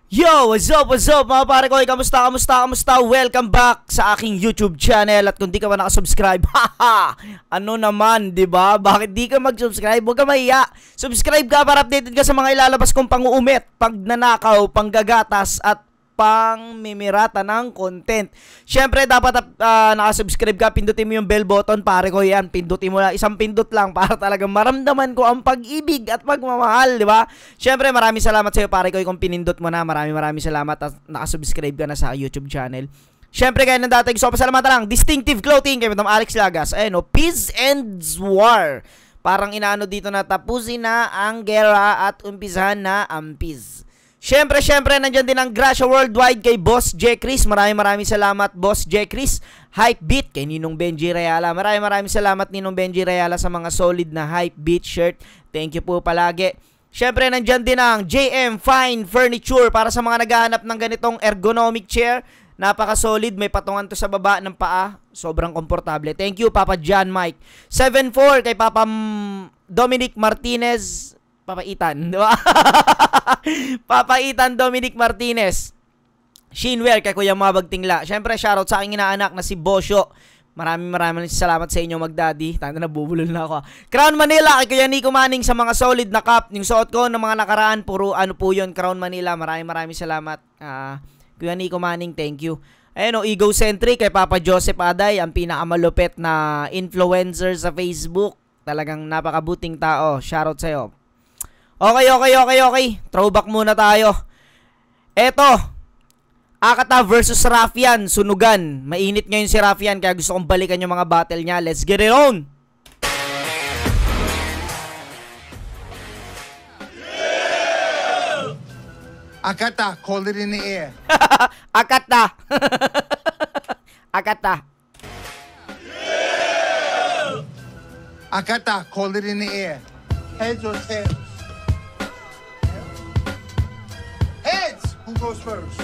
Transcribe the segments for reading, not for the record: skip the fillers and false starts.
Yo, what's up mga pare ko? Kamusta? Welcome back sa aking YouTube channel. At kung di ka pa nakasubscribe, haha, ano naman, di ba? Bakit di ka mag-subscribe? Huwag ka mahiya. Subscribe ka para updated ka sa mga ilalabas kong pang-uumit, pagnanakaw, panggagatas, at pang-mimirata ng content. Syempre, dapat nakasubscribe ka, pindutin mo yung bell button, pare ko yan. Pindutin mo lang, isang pindot lang para talagang maramdaman ko ang pag-ibig at pagmamahal, di ba? Syempre, maraming salamat sa iyo, pare ko, kung pinindot mo na. Maraming salamat at nakasubscribe ka na sa YouTube channel. Syempre, kaya nang dati, gusto ko pasalamatan lang. Distinctive Clothing, kay Madam Alex Lagas. Ayun, Peace and War. Parang inaano dito na tapusin na ang gera at umpisahan na ang peace. Syempre, nandyan din ang Gracia Worldwide kay Boss J. Chris. Maraming salamat, Boss J. Chris. Hype Beat kay Ninong Benji Rayala. Maraming salamat, Ninong Benji Rayala, sa mga solid na Hype Beat shirt. Thank you po palagi. Syempre, nandyan din ang JM Fine Furniture para sa mga naghahanap ng ganitong ergonomic chair. Napaka-solid. May patungan to sa baba ng paa. Sobrang komportable. Thank you, Papa John Mike. 7-4 kay Papa Dominic Martinez. Papa Ethan, di ba? Papa Ethan Dominic Martinez. Shinware kay Kuya Mabagtingla. Syempre, shoutout sa aking inaanak na si Bosyo. Maraming salamat sa inyo, Magdaddy. Tanda na, bubulol na ako. Crown Manila kay Kuya Nico Manning sa mga solid na cup. Yung suot ko ng mga nakaraan, puro ano po yun, Crown Manila. Maraming salamat. Kuya Nico Manning, thank you. Ayun, Egocentric kay Papa Joseph Aday, ang pinakamalupit na influencer sa Facebook. Talagang napakabuting tao. Shoutout sa'yo. Okay. Throwback muna tayo. Eto, Akata versus Raffian, sunugan. Mainit ngayon si Raffian, kaya gusto kong balikan yung mga battle niya. Let's get it on! Akata, call it in the air. Akata. Akata. Akata, call it in the air. Heads or tails? Heads! Who goes first?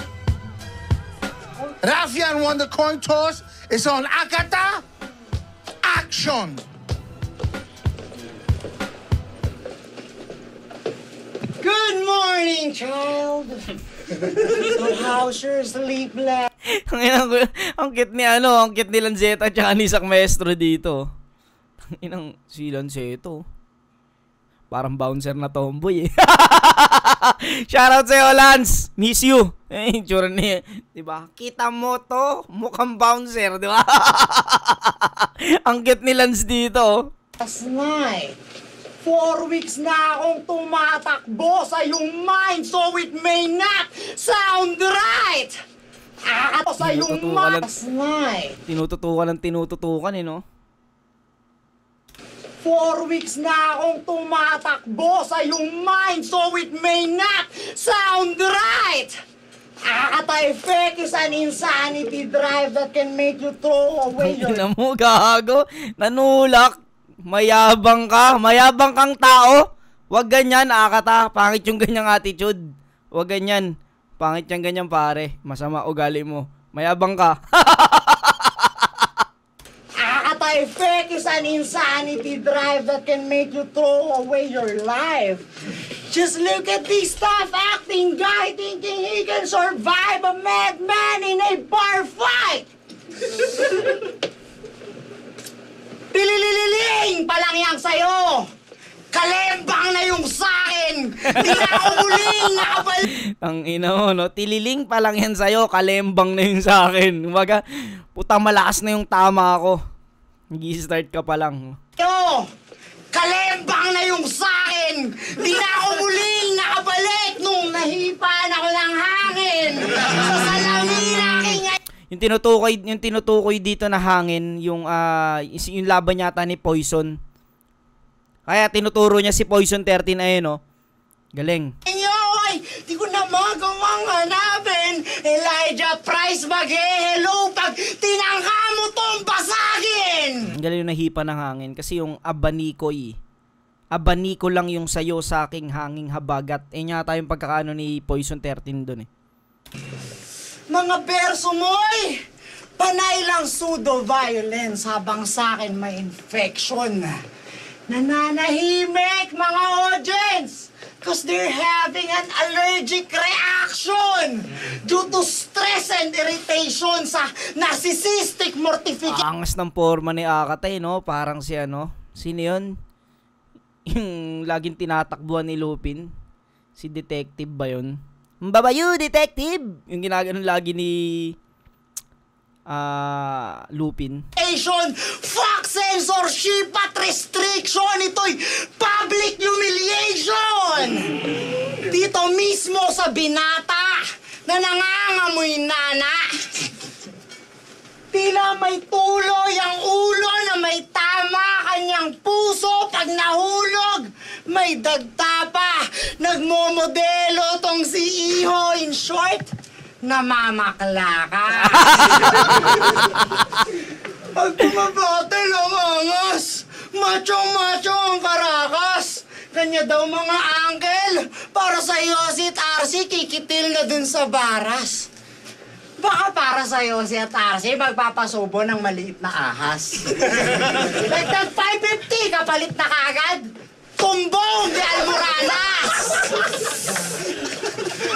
Raffian won the coin toss. It's on Akata. Action! Good morning, child. So how's your sleep last? Ang cute ni Lanzetta at ni Sak Maestro dito. Inang si Lanzetta. Parang bouncer na tomboy eh. Shoutout sa'yo, Lance. Miss you. Eh, tsura niya. Diba? Kita mo to. Mukhang bouncer, diba? Ang cute ni Lance dito. Last night, 4 weeks na akong tumatakbo sa iyong mind so it may not sound right. Sa iyong mind. Last night. Tinututukan eh, no? 4 weeks na akong tumatakbo sa iyong mind so it may not sound right. Akata-effect is an insanity drive that can make you throw away your... Ina mo, gago. Nanulak. Mayabang kang tao. Wag ganyan, Akata. Pangit yung ganyang attitude. Wag ganyan. Pangit yung ganyan, pare. Masama ugali mo. Mayabang ka. Akata-effect is an insanity drive that can make you throw away your life. Just look at this tough-acting guy thinking he can survive a madman in a bar fight. Pililililing pa lang yan sa'yo. Kalembang na yung sa'kin. Di na ako muling nakabalik. Ang ina mo, no? Tililing pa lang yan sa'yo. Kalembang na yung sa'kin. Umaga, putang malakas na yung tama ko. Nag-i-start ka pa lang. Yo, kalembang na yung sa'kin. Di na ako muling nakabalik nung nahipan ako ng hangin. Sa salamin aking... Yung tinutukoy dito na hangin, yung laban yata ni Poison. Kaya tinuturo niya si Poison 13, ayun, no? Galing. Ay, di ko na magawang hanapin. Elijah Price mag-hello pag tinangka mo tong basagin. Galing yung nahipa ng hangin. Kasi yung abanikoy. Abaniko lang yung sayo sa aking hanging habagat. Eh yata yung pagkakaano ni Poison 13 dun eh. Mga berso mo'y panay lang pseudo-violence habang sa akin may infection. Nananahimik mga audience! Because they're having an allergic reaction! reaction due to stress and irritation sa narcissistic mortification. Angas ng forma ni Akatay, no? Parang si ano, sino yun? Yung laging tinatakbuhan ni Lupin. Si Detective ba yun? Mbabayu, Detective! Yung ginaganon lagi ni Lupin. Fuck censorship at restriction! Ito'y public humiliation! Dito mismo sa binata na nangangamoy nana. Tila may tuloy ang ulo na may tama kanyang puso pag nahulog. May dagta pa. Nagmomodelo tong si Iho. In short, namamakla ka. Pag bumabatel ang angas, machong-macho ang karakas. Kanya daw mga angkel, para sa iyo si Tarsi kikitil na dun sa baras. Baka para sa iyo si Tarsi magpapasubo ng maliit na ahas. Dagdag 550 kapalit na kagad. Tumbong de Almoranas!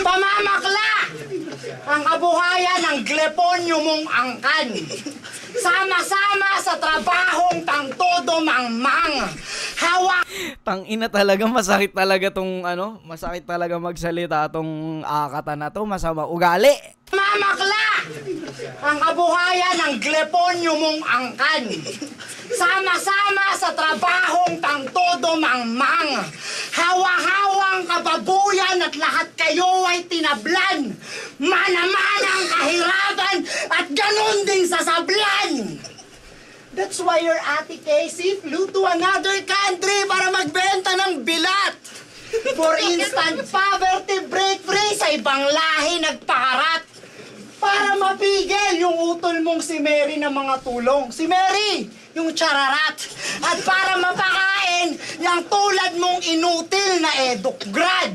Pamamakla! Ang kabuhayan ng gleponyo mong angkan. Sama-sama sa trabahong pangtodo mang-mang. Hawa! Tangina talaga, masakit talaga tong ano, masakit talaga magsalita tong Akata na to, masama ugali. Mamakla! Ang kabuhayan ng gleponyo mong angkan. Sama-sama sa trabahong pangtodo mang-mang. Hawa-hawang kababuyan at lahat kayo ay tinablan. Mana-manang kahirapan at ganun din sa sablan. That's why your Ate Casey flew to another country para magbenta ng bilat. For instant poverty break free sa ibang lahi nagpakarat. Para mapigil yung utol mong si Mary ng mga tulong. Si Mary, yung chararat. At para mapakain yung tulad mong inutil na edukgrad.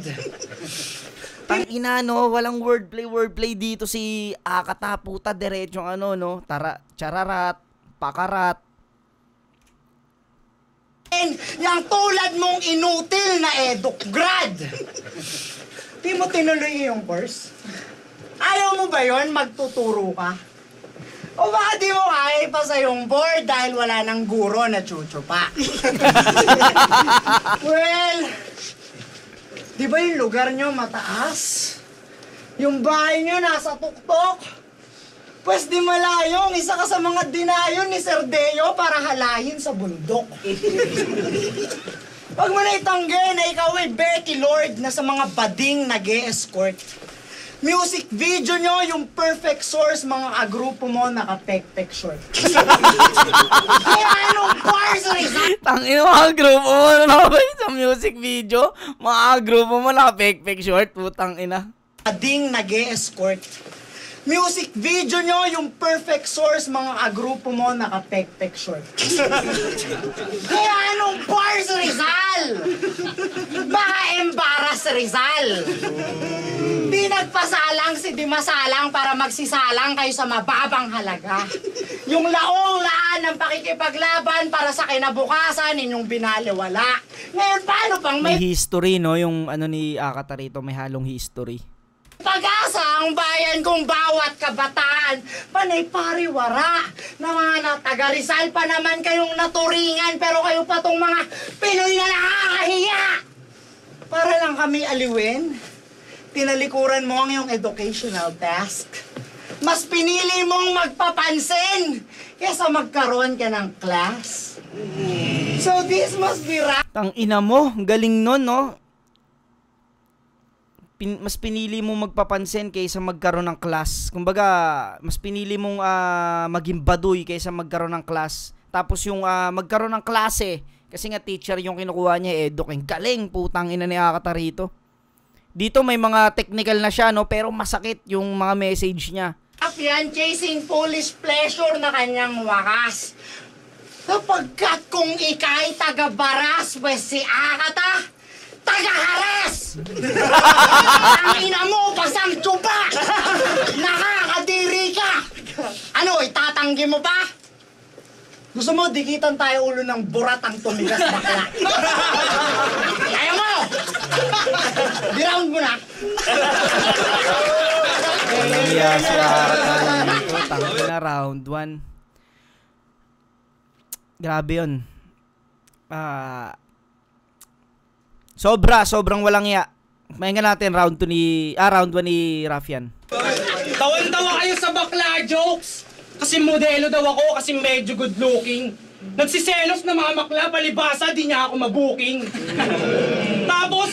Tangina, no, walang wordplay dito si Akata, puta, diretsong ano, no, chararat, pakarat. Yung tulad mong inutil na edukgrad. Di mo tinuloy yung course? Ayaw mo ba yun? Magtuturo ka? O baka di mo kaya ipasa yung board dahil wala nang guro na chucho pa? Well, di ba yung lugar nyo mataas? Yung bahay nyo nasa tuktok? Pwes di malayong, isa ka sa mga dinayon ni Sir Deo para halayin sa bundok. Pag mo na itanggi na ikaw ay Becky Lord na sa mga bading nag-e-escort. Music video nyo, yung perfect source, mga agrupo mo naka-pek-pek short. Kaya anong bars Rizal? Tangina, mga grupo mo na sa music video, mga grupo mo naka-pek-pek short, putang ina. Bading nag-e-escort. Music video nyo, yung perfect source, mga agrupo mo naka-pek-pek short. Kaya anong bars Rizal? Baka embarrass Rizal. Di nagpasalang si Di Masalang para magsisalang kayo sa mababang halaga. Yung laong-laan ng pakikipaglaban para sa kinabukasan ninyong binaliwala. Ngayon, paano pang May history, no, yung ano ni Akata rito, may halong history. pag-asa ang bayan kong bawat kabataan? Panay pariwara na mga taga Rizal pa naman kayong naturingan pero kayo pa tong mga Pinoy na nakakahiya. Para lang kami aliwin, tinalikuran mo ang iyong educational task. Mas pinili mong magpapansin kesa magkaroon ka ng class. So this must be right. Tang ina mo, galing nun, no? Mas pinili mong magpapansin kaysa magkaroon ng class. Kumbaga, mas pinili mong maging baduy kaysa magkaroon ng class. Tapos yung magkaroon ng klase, kasi nga teacher yung kinukuha niya, eduking. Galing, putang ina ni Akata rito. Dito may mga technical na siya, no? Pero masakit yung mga message niya. Yan, chasing foolish pleasure na kanyang wakas. Sapagkat kung ika'y taga-baras, pues si Akata, taga-haras! Ang ina mo, pasang tsuba! Nakakadiri ka! Ano, itatanggi mo ba? Gusto mo, dikitan tayo ulo ng burat ang tumigas bakla. Kaya mo! Di-round mo na. Nahiya si Akata dito. Tangin na round 1. Grabe yun. Sobrang walang iya. Mahinga natin round 1 ni Raffian. Tawan-tawa kayo sa bakla jokes. Kasi modelo daw ako, kasi medyo good looking. Nagsiselos na mga bakla, palibasa, di niya ako mabuking. Tapos,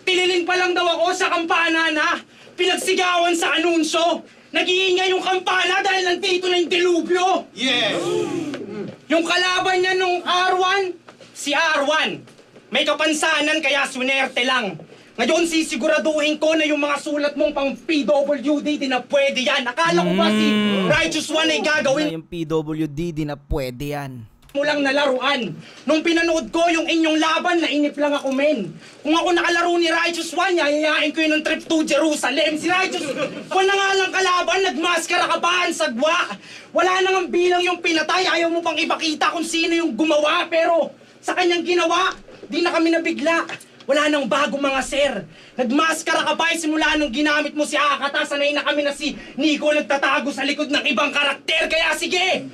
tililing pa lang daw ako sa kampana na pinagsigawan sa anunsyo. Nag-iingay yung kampana dahil nandito na yung dilubyo. Yes. Yung kalaban niya nung R1, si R1. May kapansanan kaya sunerte lang. Ngayon sisiguraduhin ko na yung mga sulat mong pang PWD di na pwede yan. Akala ko ba si Righteous One ay gagawin Yung PWD, di na pwede yan. mo lang na laruan. Nung pinanood ko yung inyong laban, nainip lang ako, men. Kung ako nakalaro ni Righteous One, yayayain ko yun ng trip to Jerusalem. Si Righteous One na nga lang kalaban, nagmaskara ka pa, ang sagwa. Wala nang bilang yung pinatay, ayaw mo pang ipakita kung sino yung gumawa. Pero sa kanyang ginawa, di na kami nabigla. Wala nang bago mga sir. Nagmaskara ka pa simula nung ginamit mo si Akata. Sanay na kami na si Nico nagtatago sa likod ng ibang karakter. Kaya sige,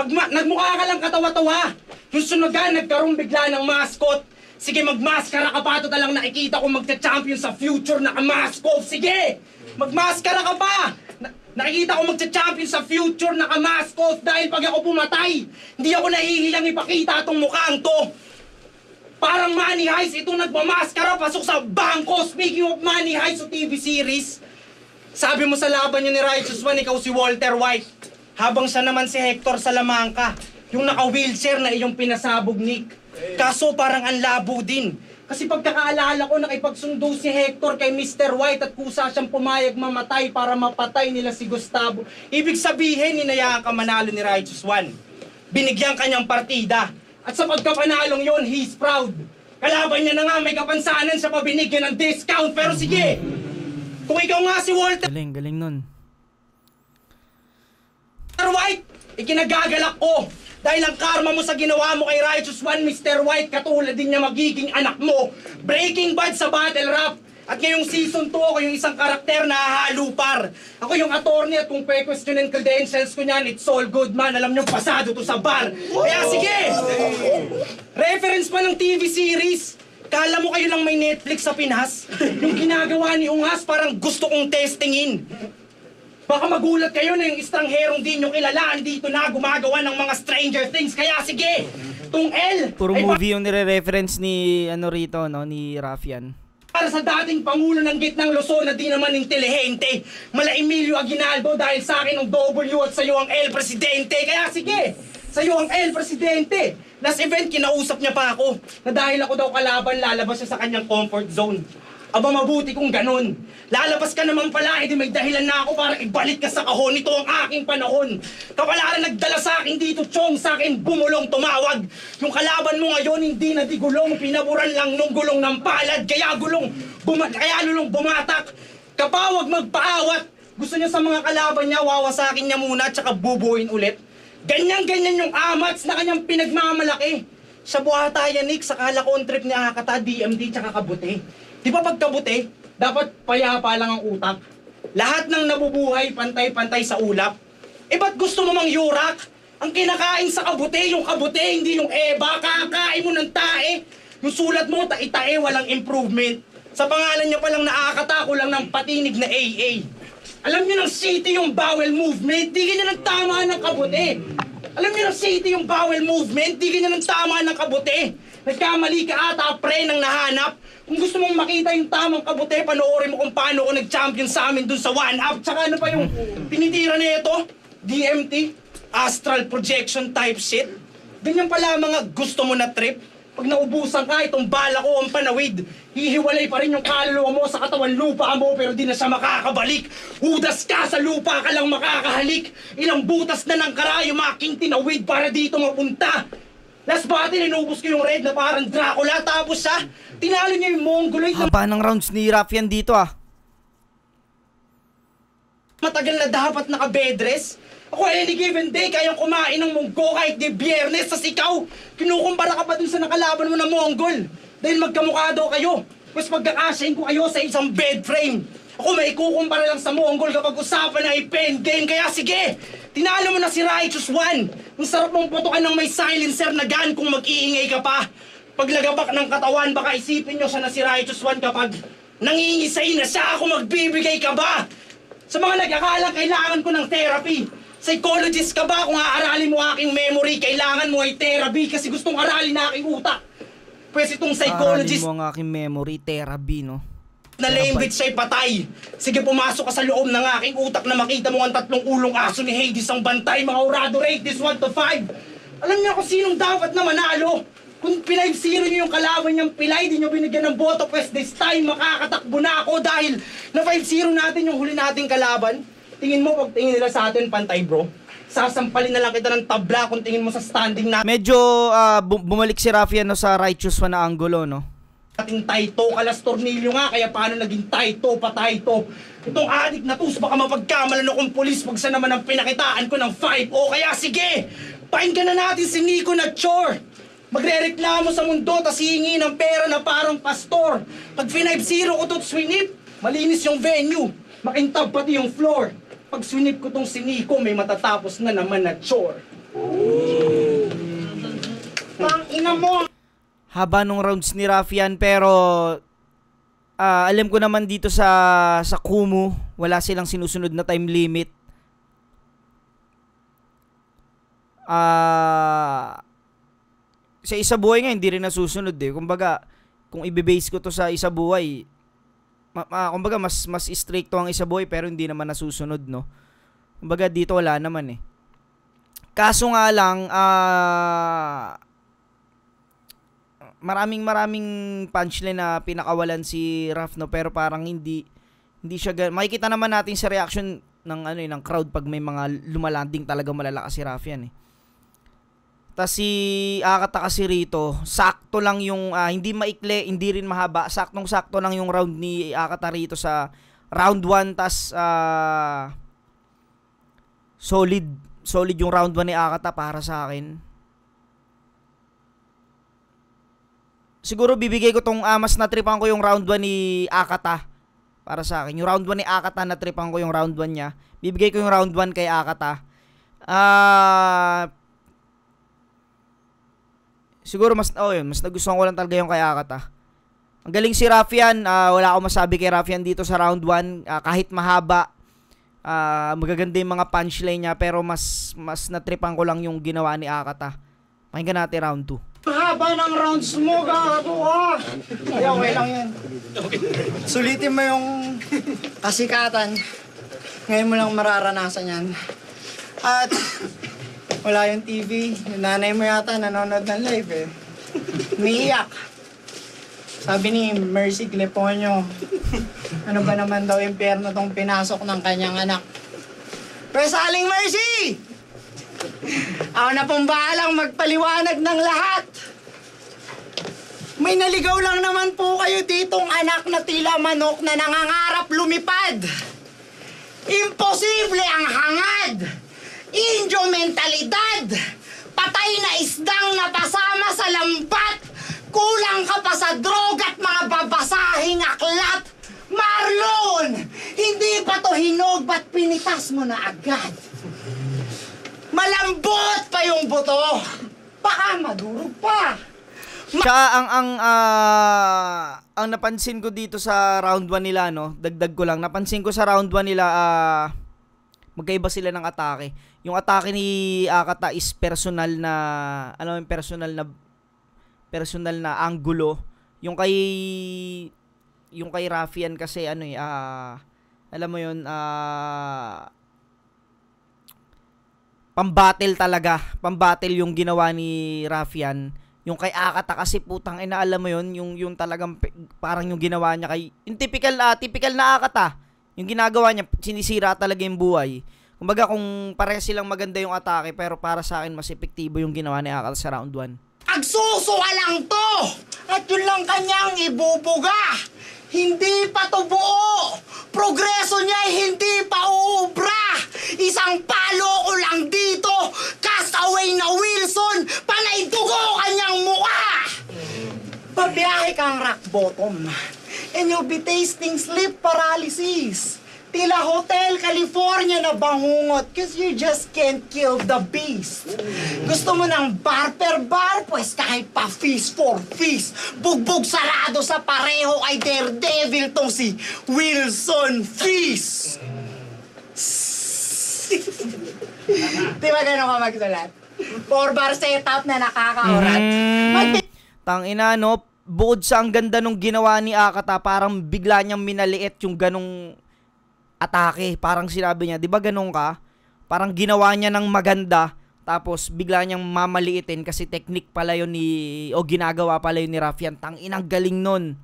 nagmukha ka lang katawa-tawa. Yung sunugan, nagkaroon bigla ng mascot. Sige, magmaskara ka pa. Ito talang nakikita ko magcha-champion sa future na kamaskot. Sige, magmaskara ka pa. Nakikita ko magcha-champion sa future na kamaskot. Dahil pag ako pumatay, hindi ako nahihilang ipakita itong mukhang to. Parang Money Heist, ito nagmamaskara, pasok sa bangko. Speaking of Money Heist o TV series, sabi mo sa laban niyo ni Righteous One, ikaw si Walter White. Habang siya naman si Hector Salamanca, yung naka-wheelchair na iyong pinasabog, Nick. Kaso parang ang labo din. Kasi pagkakaalala ko, nakipagsundo si Hector kay Mr. White at kusa siyang pumayag mamatay para mapatay nila si Gustavo. Ibig sabihin, hinayaan ka manalo ni Righteous One. Binigyan kanyang partida. At sa pagkapanalong yon, he's proud. Kalaban niya na nga, may kapansanan siya pa binigyan ng discount. Pero sige, kung ikaw nga si Walter Galing nun. White, ikinagagalak ko. Dahil ang karma mo sa ginawa mo kay Righteous One, Mr. White, katulad din niya magiging anak mo. Breaking Bad sa battle rap. At ngayong season 2, ako yung isang karakter na hahalupar. Ako yung attorney at kung pe-questionin credentials ko niyan, it's all good man. Alam niyo, pasado to sa bar. Kaya sige! Reference pa ng TV series. Kala mo kayo lang may Netflix sa Pinas? Yung ginagawa ni Ungas parang gusto kong testingin. Baka magulat kayo na yung estrangherong di nyo kilalaan dito na gumagawa ng mga Stranger Things. Kaya sige! Tung L! Puro movie yung nire-reference ni, rito, no, ni Raffian. Para sa dating Pangulo ng Gitnang Luzon na di naman intelihente. Mala Emilio Aguinaldo dahil sa akin ang W at sa'yo ang L Presidente. Kaya sige, sa'yo ang L Presidente. Last event, kinausap niya pa ako na dahil ako daw kalaban, lalabas siya sa kanyang comfort zone. Aba mabuti kung ganun. Lalabas ka naman pala, edi may dahilan na ako para ibalik ka sa kahon. Ito ang aking panahon. Kapalaran nagdala sa akin dito, Chong, sa akin bumulong tumawag. Yung kalaban mo ngayon hindi na di gulong, pinaburan lang nung gulong ng palad. Kaya lulong bumatak. Kapawag magpaawat. Gusto niya sa mga kalaban niya, wawasakin niya muna, tsaka bubuin ulit. Ganyan-ganyan yung amats na kanyang pinagmamalaki. Sa buhata yan, Nick, sakala ko on trip ni Akata, DMD, tsaka kabuti. Di ba pagkabuti, dapat payapa lang ang utak. Lahat ng nabubuhay, pantay-pantay sa ulap. Eh ba't gusto mo mang yurak? Ang kinakain sa kabuti, yung kabuti, hindi yung eba. Kakain mo ng tae. Yung sulat mo, tae-tae, walang improvement. Sa pangalan niya palang nakakatako lang ng patinig na AA. Alam niyo ng city yung bowel movement, di ganyan ang tama ng kabuti. Alam niyo ng city yung bowel movement, di ganyan ang tama ng kabuti. Nagkamali ka ata, pre, nang nahanap. Kung gusto mong makita yung tamang kabuti, panoorin mo kung paano ako nag-champion sa amin dun sa 1-up. Tsaka ano pa yung tinitira na ito? DMT? Astral projection type shit? Ganyan pala mga gusto mo na trip. Pag naubusan ka, itong bala ko ang panawid. Hihiwalay pa rin yung kaluluwa mo sa katawan lupa mo pero di na siya makakabalik. Hudas ka sa lupa ka lang makakahalik. Ilang butas na ng karayo making tinawid para dito mapunta. Last battle, inubos ko yung red na parang Dracula. Tapos siya, tinalo niya yung Mongoloid na Haba ng rounds ni Raffian dito matagal na dapat naka-bedrest. Ako any given day, kayang kumain ng munggo kahit di biyernes. Sa ikaw, kinukumpara ka pa dun sa nakalaban mo na Mongol. Dahil magkamukha daw kayo. Mas pagkakasyahin ko kayo sa isang bed frame. Ako may ikukumpara lang sa Mongol kapag usapan na i-pen game. Kaya sige, tinalo mo na si Righteous One. Ang sarap mong putukan ng may silencer na gun kung mag-iingay ka pa. Paglagabak ng katawan, baka isipin nyo siya na si Righteous One kapag nangingisay na siya. Ako magbibigay ka ba? Sa mga nag-akalang kailangan ko ng therapy. Psychologist ka ba? Kung aaralin mo aking memory, kailangan mo ay therapy kasi gustong aralin na aking utak. Pwes itong psychologist Mo ang aking memory, therapy, no? na lame bitch siya'y patay. Sige, pumasok ka sa loob ng aking utak na makita mo ang 3 ulong aso ni Hades ang bantay. Mga orado, rate this 1 to 5. Alam niyo kung sinong dapat na manalo. Kung 5-0 niyo yung kalaban niyang pilay, di niyo binigyan ng boto, pues this time makakatakbo na ako dahil na 5-0 natin yung huli nating kalaban. Tingin mo, pag tingin nila sa atin, pantay bro. Sasampalin na lang kita ng tabla kung tingin mo sa standing na Medyo bumalik si Rafi ano, sa Righteous One na angulo, no? ating taito, kalas tornilyo nga, kaya paano naging taito, patayto. Itong adik na tus, baka mapagkamalan akong pulis pag sa naman ang pinakitaan ko ng 5. O kaya sige, pakinggan na natin si Nico na chore. Magre-reklamo sa mundo, tas hihingi ng pera na parang pastor. Pag 5-0 ko to swinip, malinis yung venue, makintab pati yung floor. Pag swinip ko tong si Nico, may matatapos na naman na chore. Pang ina mo! Haba nung rounds ni Rafian, pero alam ko naman dito sa Kumu, wala silang sinusunod na time limit. Sa isa buhay nga hindi rin nasusunod eh. Kumbaga, kung i-base ko to sa isa buhay, kumbaga mas stricto ang isa buhay pero hindi naman nasusunod, no. Kumbaga dito wala naman eh. Kaso nga lang maraming punchline na pinakawalan si Raf, no, pero parang hindi siya makikita naman natin sa reaction ng ng crowd pag may mga lumalanding talaga malalakas si Raf yan eh. Tas si Akata kasi rito, sakto lang yung hindi maikli, hindi rin mahaba, saktong-sakto lang yung round ni Akata rito sa round 1, tas solid yung round 1 ni Akata para sa akin. Siguro bibigay ko tong mas natripan ko yung round 1 ni Akata para sa akin. Yung round 1 ni Akata, natripan ko yung round 1 niya. Bibigay ko yung round 1 kay Akata. Siguro mas nagustuhan ko lang talaga yung kay Akata. Ang galing si Rafian, wala akong masabi kay Rafian dito sa round 1. Kahit mahaba, magaganda yung mga punchline niya, pero mas natripan ko lang yung ginawa ni Akata. Pakinggan natin round 2. Haba ng rounds mo, gago ka! Ay, okay lang yan. Sulitin mo yung kasikatan. Ngayon mo lang mararanasan yan. At wala yung TV. Yung nanay mo yata nanonood ng live eh. Umiiyak. Sabi ni Mercy Cleponyo, ano ba naman daw impyerno tong pinasok ng kanyang anak? Pero sa Aling Mercy! Ako na pong bahalang magpaliwanag ng lahat. May naligaw lang naman po kayo ditong anak na tila manok na nangangarap lumipad. Imposible ang hangad. Indio mentalidad. Patay na isdang napasama sa lambat. Kulang ka pa sa droga at mga babasahing aklat. Marlon! Hindi pa to hinog, ba't pinitas mo na agad? Malambot pa yung buto. Baka madurog pa. Siya ang napansin ko dito sa round 1 nila, no. Dagdag ko lang. Napansin ko sa round 1 nila magkaiba sila ng atake. Yung atake ni Akata is personal na personal na angulo. Yung kay Rafian kasi alam mo yun, pambattle talaga. Pambattle yung ginawa ni Rafian. Yung kay Akata kasi putang ina, alam mo yun, yung talagang parang yung ginawa niya kay yung typical na Akata. Yung ginagawa niya, sinisira talaga yung buhay. Kumbaga kung pareha silang maganda yung atake, pero para sa akin mas epektibo yung ginawa ni Akata sa round 1. Agsusuka lang to! At yun lang kanyang ibubuga! Hindi pa to buo! Progreso niya ay hindi pa uubra! Isang palo ko lang dito! Castaway na Wilson! Panay dugo kanyang mukha! Pabiyahe kang rock bottom. and you'll be tasting sleep paralysis. Tila Hotel California na bangungot cause you just can't kill the beast. Gusto mo ng bar per bar? Pues kahit pa feast for feast. Bugbog sarado sa pareho ay daredevil tong si Wilson Feast. Di ba ganun ka magsulat? 4-bar setup na nakakaurat. Tangina, no? Bukod sa ang ganda nung ginawa ni Akata, parang bigla niyang minaliit yung ganong atake. Parang sinabi niya, di ba ganun ka? Parang ginawa niya ng maganda, tapos bigla niyang mamaliitin kasi technique pala yun o ginagawa pala yun ni Raffian. Tanginang galing nun.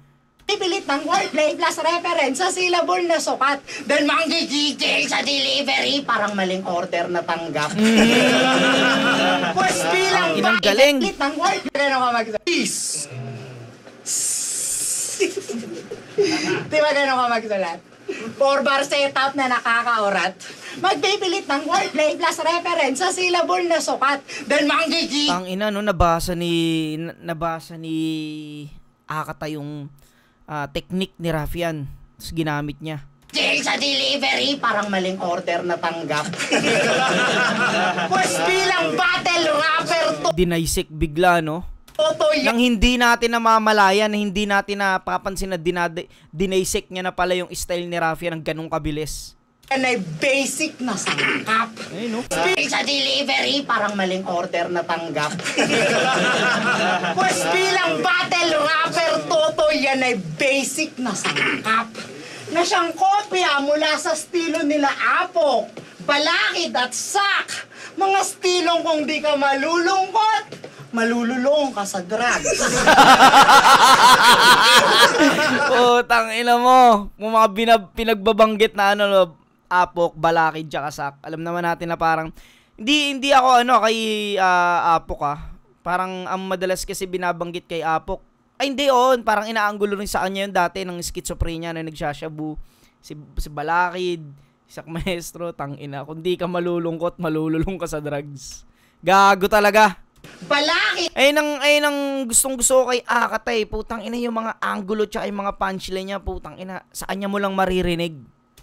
Pipilit ng wordplay plus reference sa syllable na sukat. Then manggigigil sa delivery, parang maling order na tanggap. Pues bilang Inang galing. Pipilit ng wordplay na magsabi. Peace. Di ba ganun ka magsulat? 4-bar setup na nakakaurat. Magpipilit ng wordplay plus reference sa syllable na sukat. Then manggigigil. Tangina, no? Nabasa ni Akata yung technique ni Raffian. Tapos ginamit niya. Sa delivery, parang maling order na tanggap. Pues bilang battle rapper to. Dinaisik bigla, no? Nang hindi natin namamalayan, hindi natin napapansin na dinaisik niya na pala yung style ni Raffian ng ganong kabilis. Yan ay basic na sangkap. Ay, no? Sa delivery, parang maling order na tanggap. Pues bilang battle rapper Toto, yan ay basic na sangkap. Na siyang kopya mula sa estilo nila Apok, Balakid at Sak. Mga stilong kung di ka malulungkot, malululong ka sa drugs. Tangina mo. Yung mga pinagbabanggit na Apok, Balakid, tsaka Sak. Alam naman natin na parang hindi ako kay Apok Parang ang madalas kasi binabanggit kay Apok. Ay hindi parang inaanggulo rin sa kanya yun dati ng schizophrenia na nagsashabu. Si Balakid, si Sak Maestro, tangina. Kung di ka malulungkot, malululong ka sa drugs. Gago talaga. Balakid! Ayun ang gustong-gusto ko kay Akata Putang ina yung mga angulo tsaka yung mga punchline niya. Putang ina, sa kanya mo lang maririnig.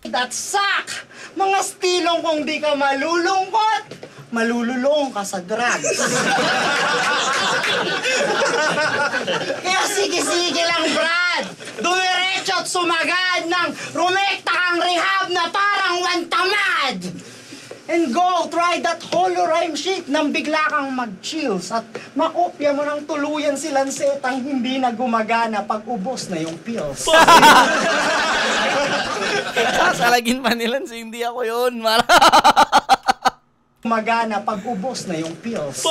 That Sak! Mga stilong kung di ka malulungkot, malululong ka sa drugs. Kaya sige-sige lang, Brad. Dumiretso at sumagad ng rumekta kang rehab na parang wantamad. And go, try that holo rhyme shit nang bigla kang mag-chills at makopya mo ng tuluyan si Lancetang hindi na gumagana pag ubos na yung pills. Sasalagin pa nila si hindi ako yun. Gumagana pag ubos na yung pills.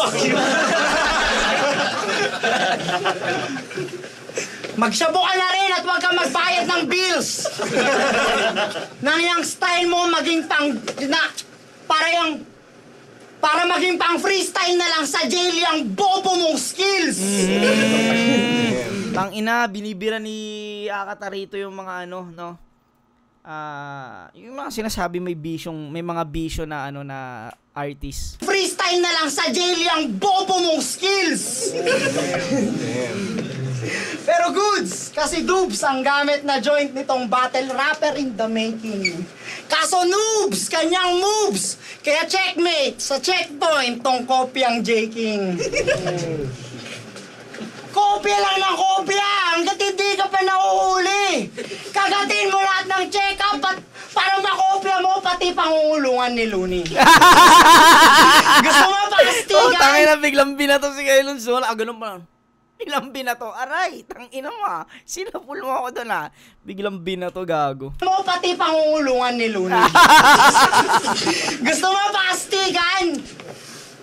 Magsabo ka na rin at huwag ka magbayad ng bills. Nang yung style mo maging para maging pang freestyle na lang sa jail yung bobo mong skills. Tangina, binibira ni Akata rito yung mga yung mga sinasabi may mga bisyo na na artist. Freestyle na lang sa jail yung bobo mong skills. Pero goods, kasi dubs ang gamit na joint nitong battle rapper in the making. Kaso noobs, kanyang moves. Kaya checkmate sa checkpoint tong kopyang J. King. Kopya lang ng kopya, hanggat hindi ka pa nauhuli. Kagatin mo lahat ng check-up at para makopya mo pati pangungulungan ni Looney. Gusto mo pastigan? Tangina, biglang binato si Kylon Sol. Ganun pa lang. Biglang binato. Aray, tangina mo sinapul mo ako doon Biglang binato, gago. Mo pati pangungulungan ni Looney. Gusto mo pastigan?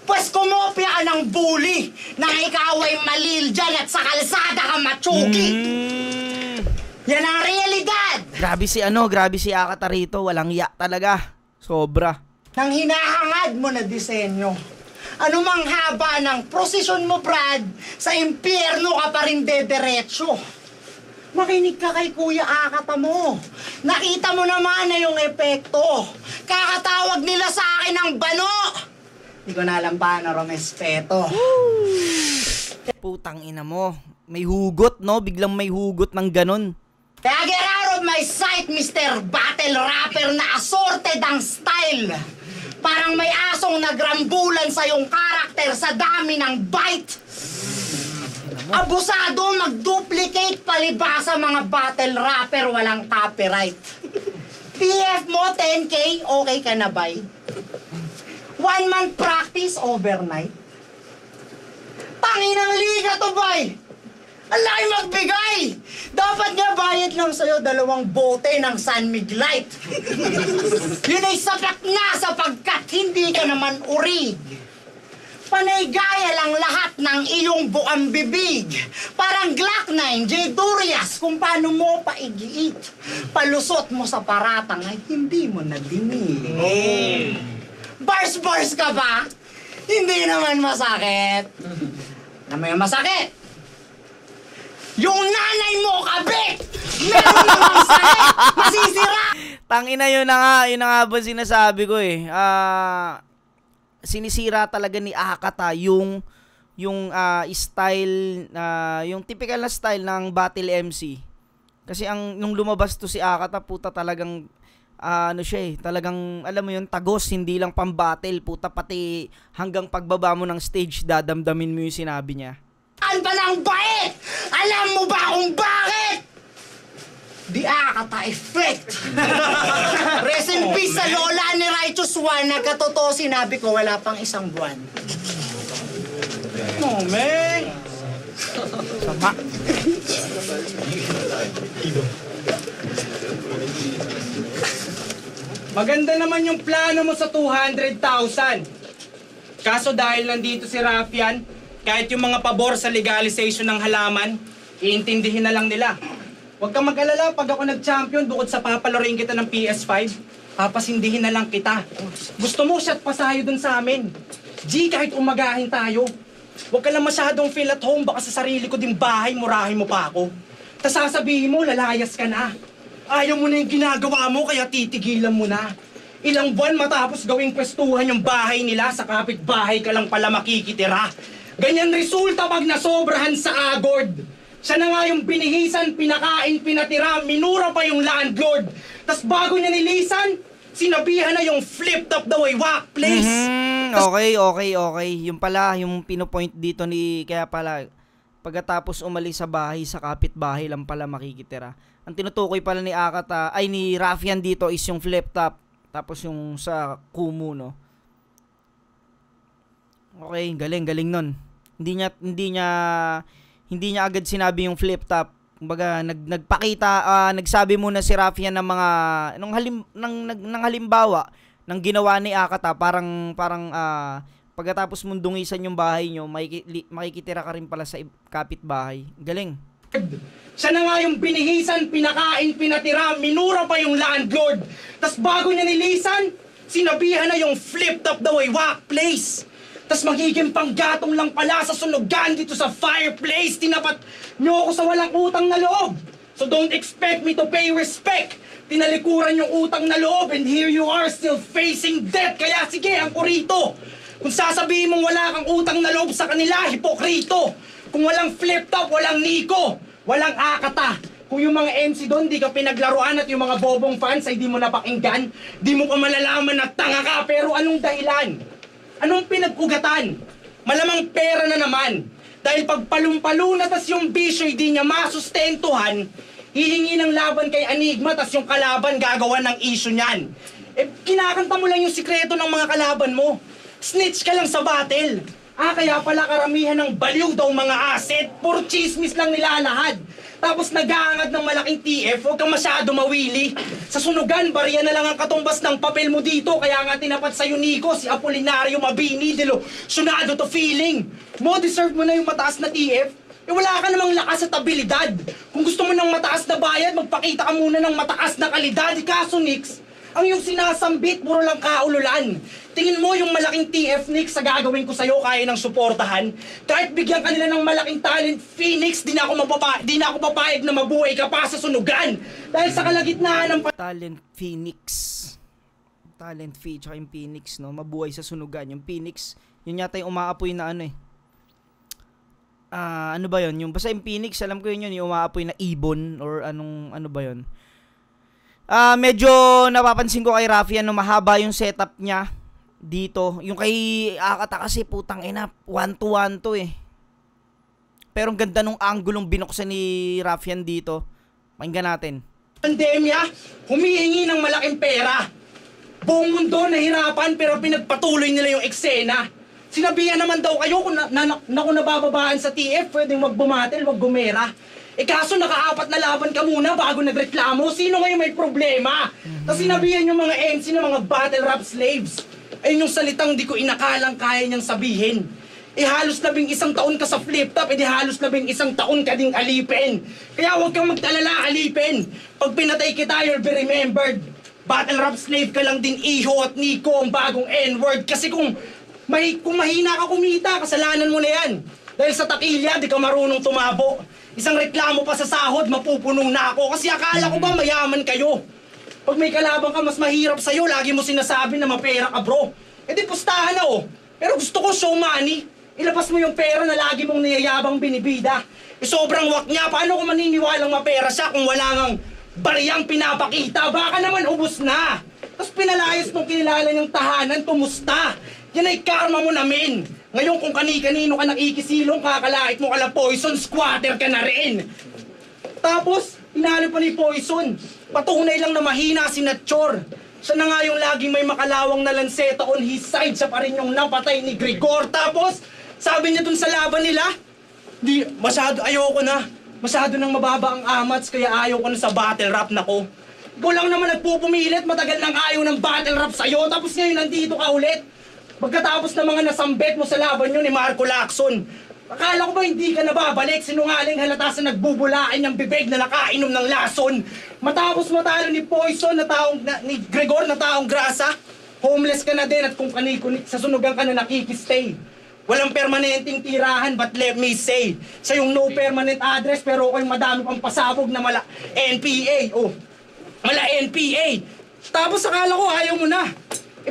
Pues kumopya ka ng bully na ikaw ay malil dyan at sa kalsada ka matsugi. Yan ang realidad. Grabe si Akata rito. Walang ya talaga. Sobra. Nang hinahangad mo na disenyo. Ano mang haba ng prosesyon mo, Brad, sa impyerno ka pa rin dederecho. Makinig ka kay Kuya Akata mo. Nakita mo naman na yung epekto. Kakatawag nila sa akin ng bano. Hindi ko na alam paano rumespeto. Putang ina mo. May hugot, no? Biglang may hugot ng ganon. Kaya get out of my sight, Mr. Battle Rapper na assorted ang style. Parang may asong nagrambulan sa iyong karakter sa dami ng bite. Abusado mag-duplicate palibasa mga battle rapper walang copyright. PF mo 10K, okay ka na bay? 1 month practice overnight. Tanginang liga to bay! Ang laki magbigay! Dapat nga bayad lang sa'yo 2 bote ng San Miglite. Yun ay sapat na sapagkat hindi ka naman urig. Panay-gaya lang lahat ng iyong buang bibig. Parang Glock 9, J. Durias, kung paano mo paigiit. Palusot mo sa paratang ay hindi mo nadinig. Bars ka ba? Hindi naman masakit. Na may masakit. Yung nanay mo, kabit! Meron namang sakit! Masisira! Tangina, yun na nga ba sinasabi ko eh. Sinisira talaga ni Akata yung style, yung typical na style ng battle MC. Kasi nung lumabas to si Akata, puta talagang, siya eh, talagang, alam mo yun, tagos, hindi lang pang-battle, puta, pati hanggang pagbaba mo ng stage, dadamdamin mo yung sinabi niya. An pa ng bait! Alam mo ba kung bakit? The Akata Effect! Rest in peace sa lola ni Righteous One. Nagkatotoo sinabi ko, wala pang 1 buwan. Oh, man! Sama. Maganda naman yung plano mo sa 200,000. Kaso dahil nandito si Rafian, kahit yung mga pabor sa legalization ng halaman, iintindihin na lang nila. Huwag kang mag-alala, pag ako nag-champion, bukod sa papalaruin kita ng PS5, papasindihin na lang kita. Gusto mo shot pasayo dun sa amin. G, kahit umagahin tayo. Huwag ka lang masyadong feel at home, baka sa sarili ko din bahay, murahin mo pa ako. Tas sasabihin mo, lalayas ka na. Ayaw mo na yung ginagawa mo, kaya titigilan mo na. Ilang buwan matapos gawing pwestuhan yung bahay nila, sa kapitbahay ka lang pala makikitira. Ganyan resulta pag nasobrahan sa agord. Siya na nga yung binihisan, pinakain, pinatira, minura pa yung landlord. Tas bago niya nilisan, sinabihan na yung flipped up the way workplace. Okay. Yung pala, yung pinopoint dito kaya pala, pagkatapos umalis sa bahay, sa kapitbahay lang pala makikitira. Ang tinutukoy pala ni Akata, ay ni Rafian dito is yung flip top, tapos yung sa Kumu, no? Okay, galing nun. Hindi niya agad sinabi yung flip top. Kumbaga nagsabi muna si Rafian ng mga ng halimbawa ng ginawa ni Akata, parang pagkatapos mong dungisan yung bahay nyo, makikitira ka rin pala sa kapitbahay. Galing. Siya na nga yung binihisan, pinakain, pinatira, minura pa yung landlord. Tas bago niya nilisan, sinabihan na yung flipped up the way workplace. Tas magiging panggatong lang pala sa sunugan dito sa fireplace. Tinapat nyo ako sa walang utang na loob. So don't expect me to pay respect. Tinalikuran yung utang na loob and here you are still facing debt. Kaya sige, ang kurito. Kung sasabihin mong wala kang utang na loob sa kanila, hipokrito. Kung walang flip top, walang Nico, walang Akata. Kung yung mga MC doon, di ka pinaglaruan at yung mga bobong fans ay di mo napakinggan, di mo pa malalaman na tanga ka. Pero anong dahilan? Anong pinag-ugatan? Malamang pera na naman. Dahil pag palumpalo na tas yung bisyo di niya masustentuhan, hihingi ng laban kay Enigma tas yung kalaban gagawa ng issue niyan. Eh, kinakanta mo lang yung sikreto ng mga kalaban mo. Snitch ka lang sa battle. Kaya pala karamihan ng baliw daw mga asset, puro chismis lang nilalahad. Tapos nag-aangad ng malaking TF, huwag kang masyado mawili. Sa sunugan, bariya na lang ang katumbas ng papel mo dito. Kaya nga tinapat sa Unico, si Apolinario Mabini, dilo, sunado to feeling. Mo, deserve mo na yung mataas na TF. Eh wala ka namang lakas at abilidad. Kung gusto mo ng mataas na bayad, magpakita ka muna ng mataas na kalidad. Kaso Nix, ang yung sinasambit, puro lang kaululan. Tingin mo yung malaking TF, Nix, sa gagawin ko sa'yo, kaya ng suportahan? Kahit bigyan ka nila ng malaking talent, Phoenix, di na ako papayag na mabuhay ka pa sa sunugan. Dahil sa kalagitnaan ng Talent Phoenix. Talent Phoenix, tsaka yung Phoenix, no? Mabuhay sa sunugan. Yung Phoenix, yun yata yung umaapoy na ano eh. ano ba yun? Yung basta yung Phoenix, alam ko yun, yung umaapoy na ibon or ano ba yun? Medyo napapansin ko kay Raffian no, mahaba yung setup niya dito. Yung kay Akata kasi putang ina, 1-to-1 to eh. Pero ang ganda nung anggulong binuksan ni Raffian dito. Pakinggan natin. Pandemya, humihingi ng malaking pera. Buong mundo nahirapan pero pinagpatuloy nila yung eksena. Sinabihan naman daw kayo kung nabababaan sa TF, pwedeng magbumatil, maggumera. Kaso naka-4 na laban ka muna bago nagreklamo. Sino ngayon may problema? Tapos sinabihan yung mga MC na mga battle rap slaves. Ayun yung salitang di ko inakalang kaya niyang sabihin. Halos 11 taon ka sa flip-top, halos 11 taon ka ding alipin. Kaya huwag kang magtalala, alipin. Pag pinatay kita, you'll be remembered. Battle rap slave ka lang din, Iho at Nico, ang bagong N-word. Kasi kung mahina ka kumita, kasalanan mo na yan. Dahil sa takilya, di ka marunong tumabo. Isang reklamo pa sa sahod, mapupuno na ako. Kasi akala ko ba mayaman kayo? Pag may kalaban ka, mas mahirap sa'yo. Lagi mo sinasabi na mapera ka, bro. Di pustahan na, oh. Pero gusto ko show money. Ilabas mo yung pera na lagi mong niyayabang binibida. Sobrang wak niya. Paano kung maniniwalang mapera siya kung wala ngang bariyang pinapakita? Baka naman ubos na. Tapos pinalayas nung kinilala niyang tahanan, kumusta? Yan ay karma mo namin. Ngayon kung kani-kanino ka nakikisilong, kakalait mo ka lang Poison, squatter ka na rin. Tapos, inalo pa ni Poison. Patunay lang na mahina si Natchor. Siya na nga yung laging may makalawang na lanseta on his side. Siya pa rin yung napatay ni Gregor. Tapos, sabi niya dun sa laban nila, ayoko na. Masyado nang mababa ang amats, kaya ayaw ko na sa battle rap na ko. Ikaw lang naman nagpupumilit, matagal nang ayaw ng battle rap sa'yo, tapos ngayon nandito ka ulit. Pagkatapos ng mga nasambet mo sa laban nyo ni Marco Lacson, akala ko ba hindi ka nababalik? Sinungaling halata sa nagbubulain ng bibig na nakainom ng lason. Matapos matalo ni Poison ni Gregor na taong grasa, homeless ka na din at kung kanikunik sa sunugan ka na nakikistay. Walang permanenteng tirahan, but let me say, sa yung no permanent address pero ako yung madami pang pasabog na mala NPA. Mala NPA. Tapos akala ko ayaw mo na.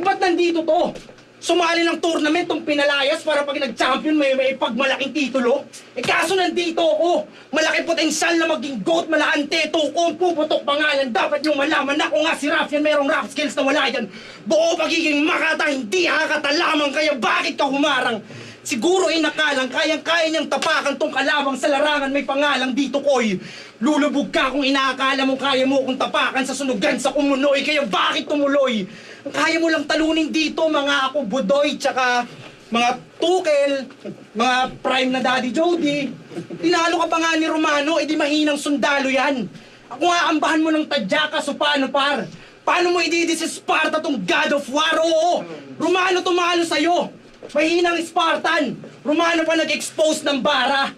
Ba't nandito to? Sumali ng tournament tong pinalayas para pag nag-champion may pagmalaking titulo. Kaso nandito ako. Malaki potensyal na maging GOAT, malakante, tukong, puputok pangalan. Dapat yung malaman na kung nga si Raffian merong rap skills na wala yan. Buo pagiging makata, hindi hakata lamang. Kaya bakit ka humarang? Siguro ay nakalang, kayang-kaya niyang tapakan tong kalabang sa larangan may pangalang dito ko'y. Lulubog ka kung inaakala mo kaya mo kung tapakan sa sunugan sa kumunoy. Kaya bakit tumuloy? Kaya mo lang talunin dito mga ako Budoy, tsaka mga Tukel, mga prime na Daddy Jody. Tinalo ka pa nga ni Romano, edi mahinang sundalo yan. Ako nga ambahan mo ng tadyaka, so paano par? Paano mo ididis si Sparta tong God of War? Oo, Romano tumalo sa'yo. Mahinang Spartan. Romano pa nag-expose ng bara.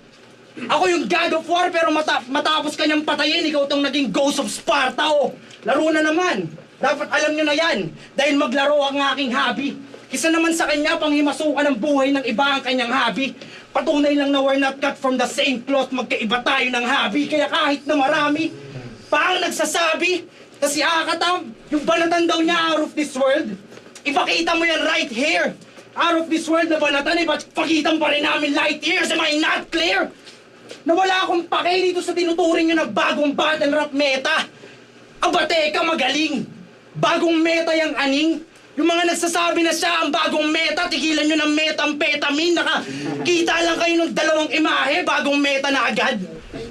Ako yung God of War pero matapos kanyang patayin, ikaw tong naging Ghost of Sparta. Laro na naman. Dapat alam nyo na yan. Dahil maglaro ang aking hobby. Kisa naman sa kanya, panghimasukan ng buhay ng iba ang kanyang hobby. Patunay lang na we're not cut from the same cloth. Magkaiba tayo ng hobby. Kaya kahit na marami pa ang nagsasabi na si Akatam, yung balatan daw niya out of this world, ipakita mo yan right here. Out of this world na balatan, pakitan pa rin namin light years. Am I not clear? Na wala akong pake dito sa tinuturing nyo na bagong battle rap meta. Aba teka, magaling. Bagong meta yung aning. Yung mga nagsasabi na siya ang bagong meta, tigilan nyo ng methamphetamine. Nakakita lang kayo ng 2 imahe, bagong meta na agad.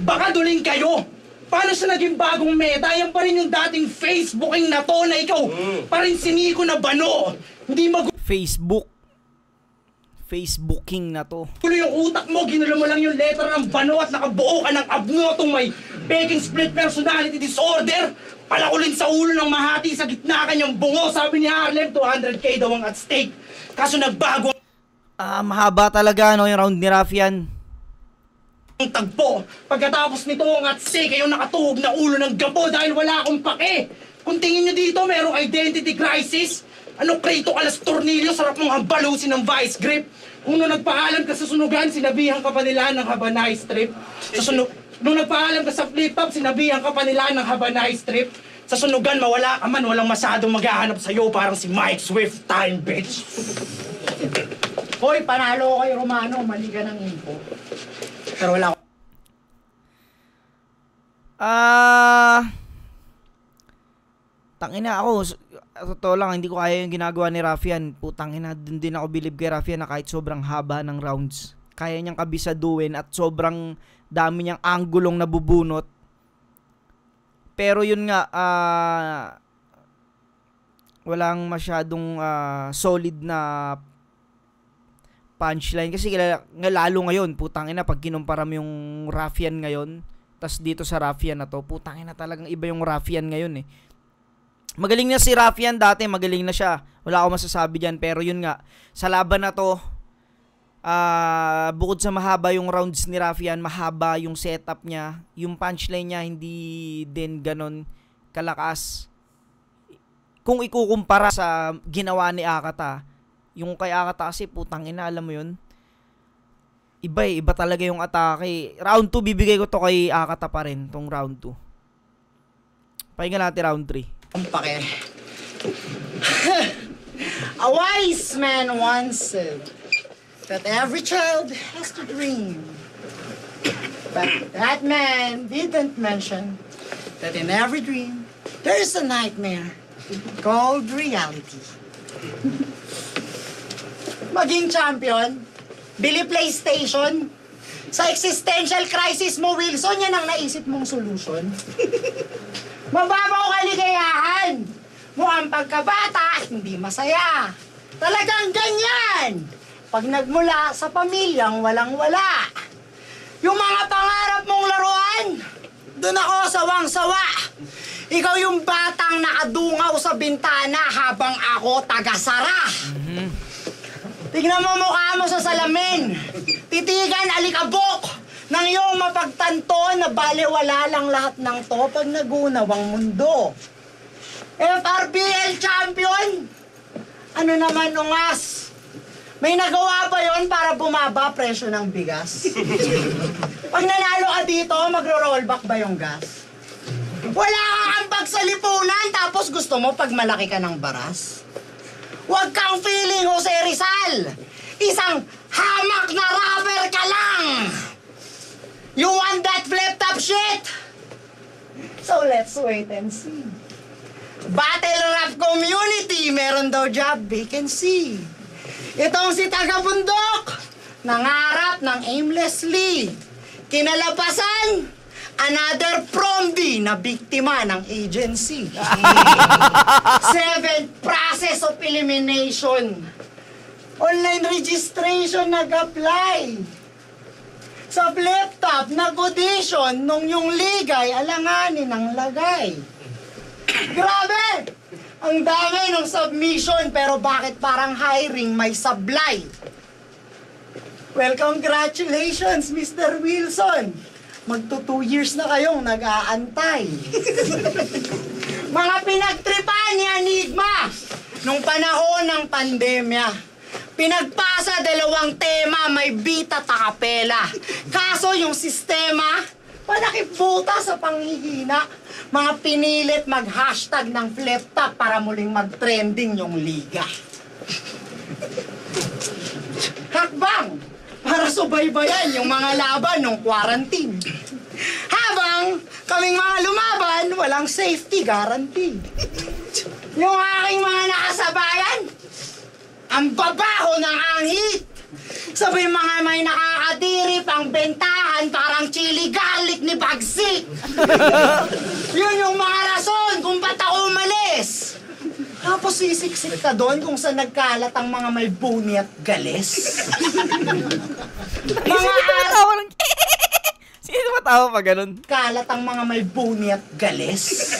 Baka duling kayo. Paano siya naging bagong meta? Yan pa rin yung dating Facebooking na to na ikaw pa rin siniko na bano. Hindi Facebooking na to. Kulo yung utak mo, ginulo mo lang yung letter ng bano at nakabuo ka ng abnotong may peking split personality disorder. Palakulin sa ulo ng mahati sa gitna kanyang bungo. Sabi ni Harlem, 200K daw ang at stake. Kaso nagbago. Mahaba talaga no, yung round ni Raffian. Ang tagpo. Pagkatapos nito ang at stake, kayo nakatuhog na ulo ng gapo dahil wala akong pake. Kung tingin nyo dito, merong identity crisis. Ano Krito Alas Tornillo, sarap mong habalusin ng vice grip. Kung nung nagpaalam ka sa sunugan, sinabihan ka pa nila ng Habanay Strip. Nung nagpaalam ka sa flip-top, sinabihan ka pa nila ng Habanay Strip. Sa sunugan, mawala ka man, walang masyadong maghahanap sa'yo, parang si Mike Swift time, bitch. Hoy, panalo kay Romano, mali ka ng info. Pero wala ako. Tangina ako, totoo lang, hindi ko kaya yung ginagawa ni Raffian. Putang ina, din ako believe kay Raffian na kahit sobrang haba ng rounds, kaya niyang kabisaduhin at sobrang dami niyang anggulong nabubunot. Pero yun nga, walang masyadong solid na punchline. Kasi lalo ngayon, putang ina, pag kinumpara mo yung Raffian ngayon, tas dito sa Raffian na to, putang ina, talagang iba yung Raffian ngayon eh. Magaling na si Raffian dati, magaling na siya. Wala akong masasabi dyan. Pero yun nga, sa laban na to, bukod sa mahaba yung rounds ni Raffian, mahaba yung setup niya. Yung punchline niya, hindi din ganon kalakas. Kung ikukumpara sa ginawa ni Akata, yung kay Akata kasi, putang ina, alam mo yun? Iba talaga yung atake. Round 2, bibigay ko to kay Akata pa rin, tong round 2. Pakinggan natin round 3. Pake. A wise man once said that every child has to dream. But that man didn't mention that in every dream there is a nightmare called reality. Maging champion, bili PlayStation. Sa existential crisis mo, Wilson, yan ang naisip mong solution. Mababaw kaligayahan mo ang pagkabata, hindi masaya. Talagang ganyan. Pag nagmula sa pamilyang walang-wala. Yung mga pangarap mong laruan, doon ako sawang-sawa. Ikaw yung batang nakadungaw sa bintana habang ako tagasara. Tignan mo mukha mo sa salamin. Titigan alikabok ng iyong mapagtanto na baliwala lang lahat ng to pag nagunawang mundo. FRBL champion! Ano naman ungas? May nagawa ba yon para bumaba presyo ng bigas? Pag nanalo ka dito, magro-rollback ba yung gas? Wala kang ambag sa lipunan tapos gusto mo pag malaki ka ng baras? Huwag kang feeling, Jose Rizal! Isang hamak na rapper ka lang! You want that flip-top shit? So let's wait and see. Battle rap community, meron daw job vacancy. Itong si Tagabundok, nangarap ng aimlessly. Kinalabasan, another promdi na biktima ng agency. 7th process of elimination. Online registration nag-apply. Sa flip-top, nag-audition nung yung ligay, alanganin ang lagay. Grabe! Ang dami ng submission, pero bakit parang hiring may sablay? Well, congratulations, Mr. Wilson. Magto 2 years na kayong nag-aantay. Mga pinagtripan ni Enigma nung panahon ng pandemya. Pinagpasa 2 tema, may beat at acapella. Kaso yung sistema, panakiputa sa panghihina. Mga pinilit mag-hashtag ng flip-top para muling mag-trending yung liga. Hakbang! Para subaybayan yung mga laban ng quarantine. Habang kaming mga lumaban, walang safety guarantee. Yung aking mga nakasabayan, ang babaho ng anghit. Sabi mga may nakakadiri pang bentahan parang chili garlic ni Bagsik. Yun yung mga rason kung ba't ako umalis. Tapos sisiksik ka doon kung saan nagkalat ang mga may buni at galis. Mga Tumatawa lang. Sino tumatawa pa ganun? kalat ang mga may buni at galis.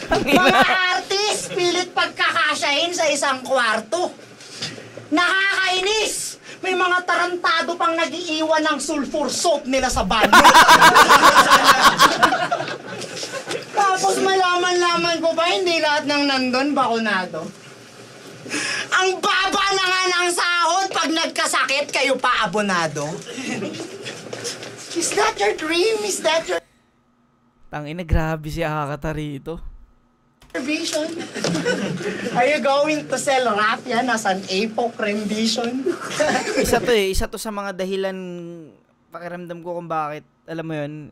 Mga artist, pilit pagkakasyahin sa isang kwarto. Nakakainis! May mga tarantado pang nag-iiwan ng sulfur soap nila sa banyo. Tapos malaman-laman ko ba, hindi lahat ng nandun bakunado. Ang baba na nga ng sahod pag nagkasakit, kayo pa abonado. Is that your dream? Is that your Tangina, grabe si Akata rito. vision? Are you going to sell Raffian as an APOC rendition? Isa to sa mga dahilan pakiramdam ko kung bakit, alam mo yun,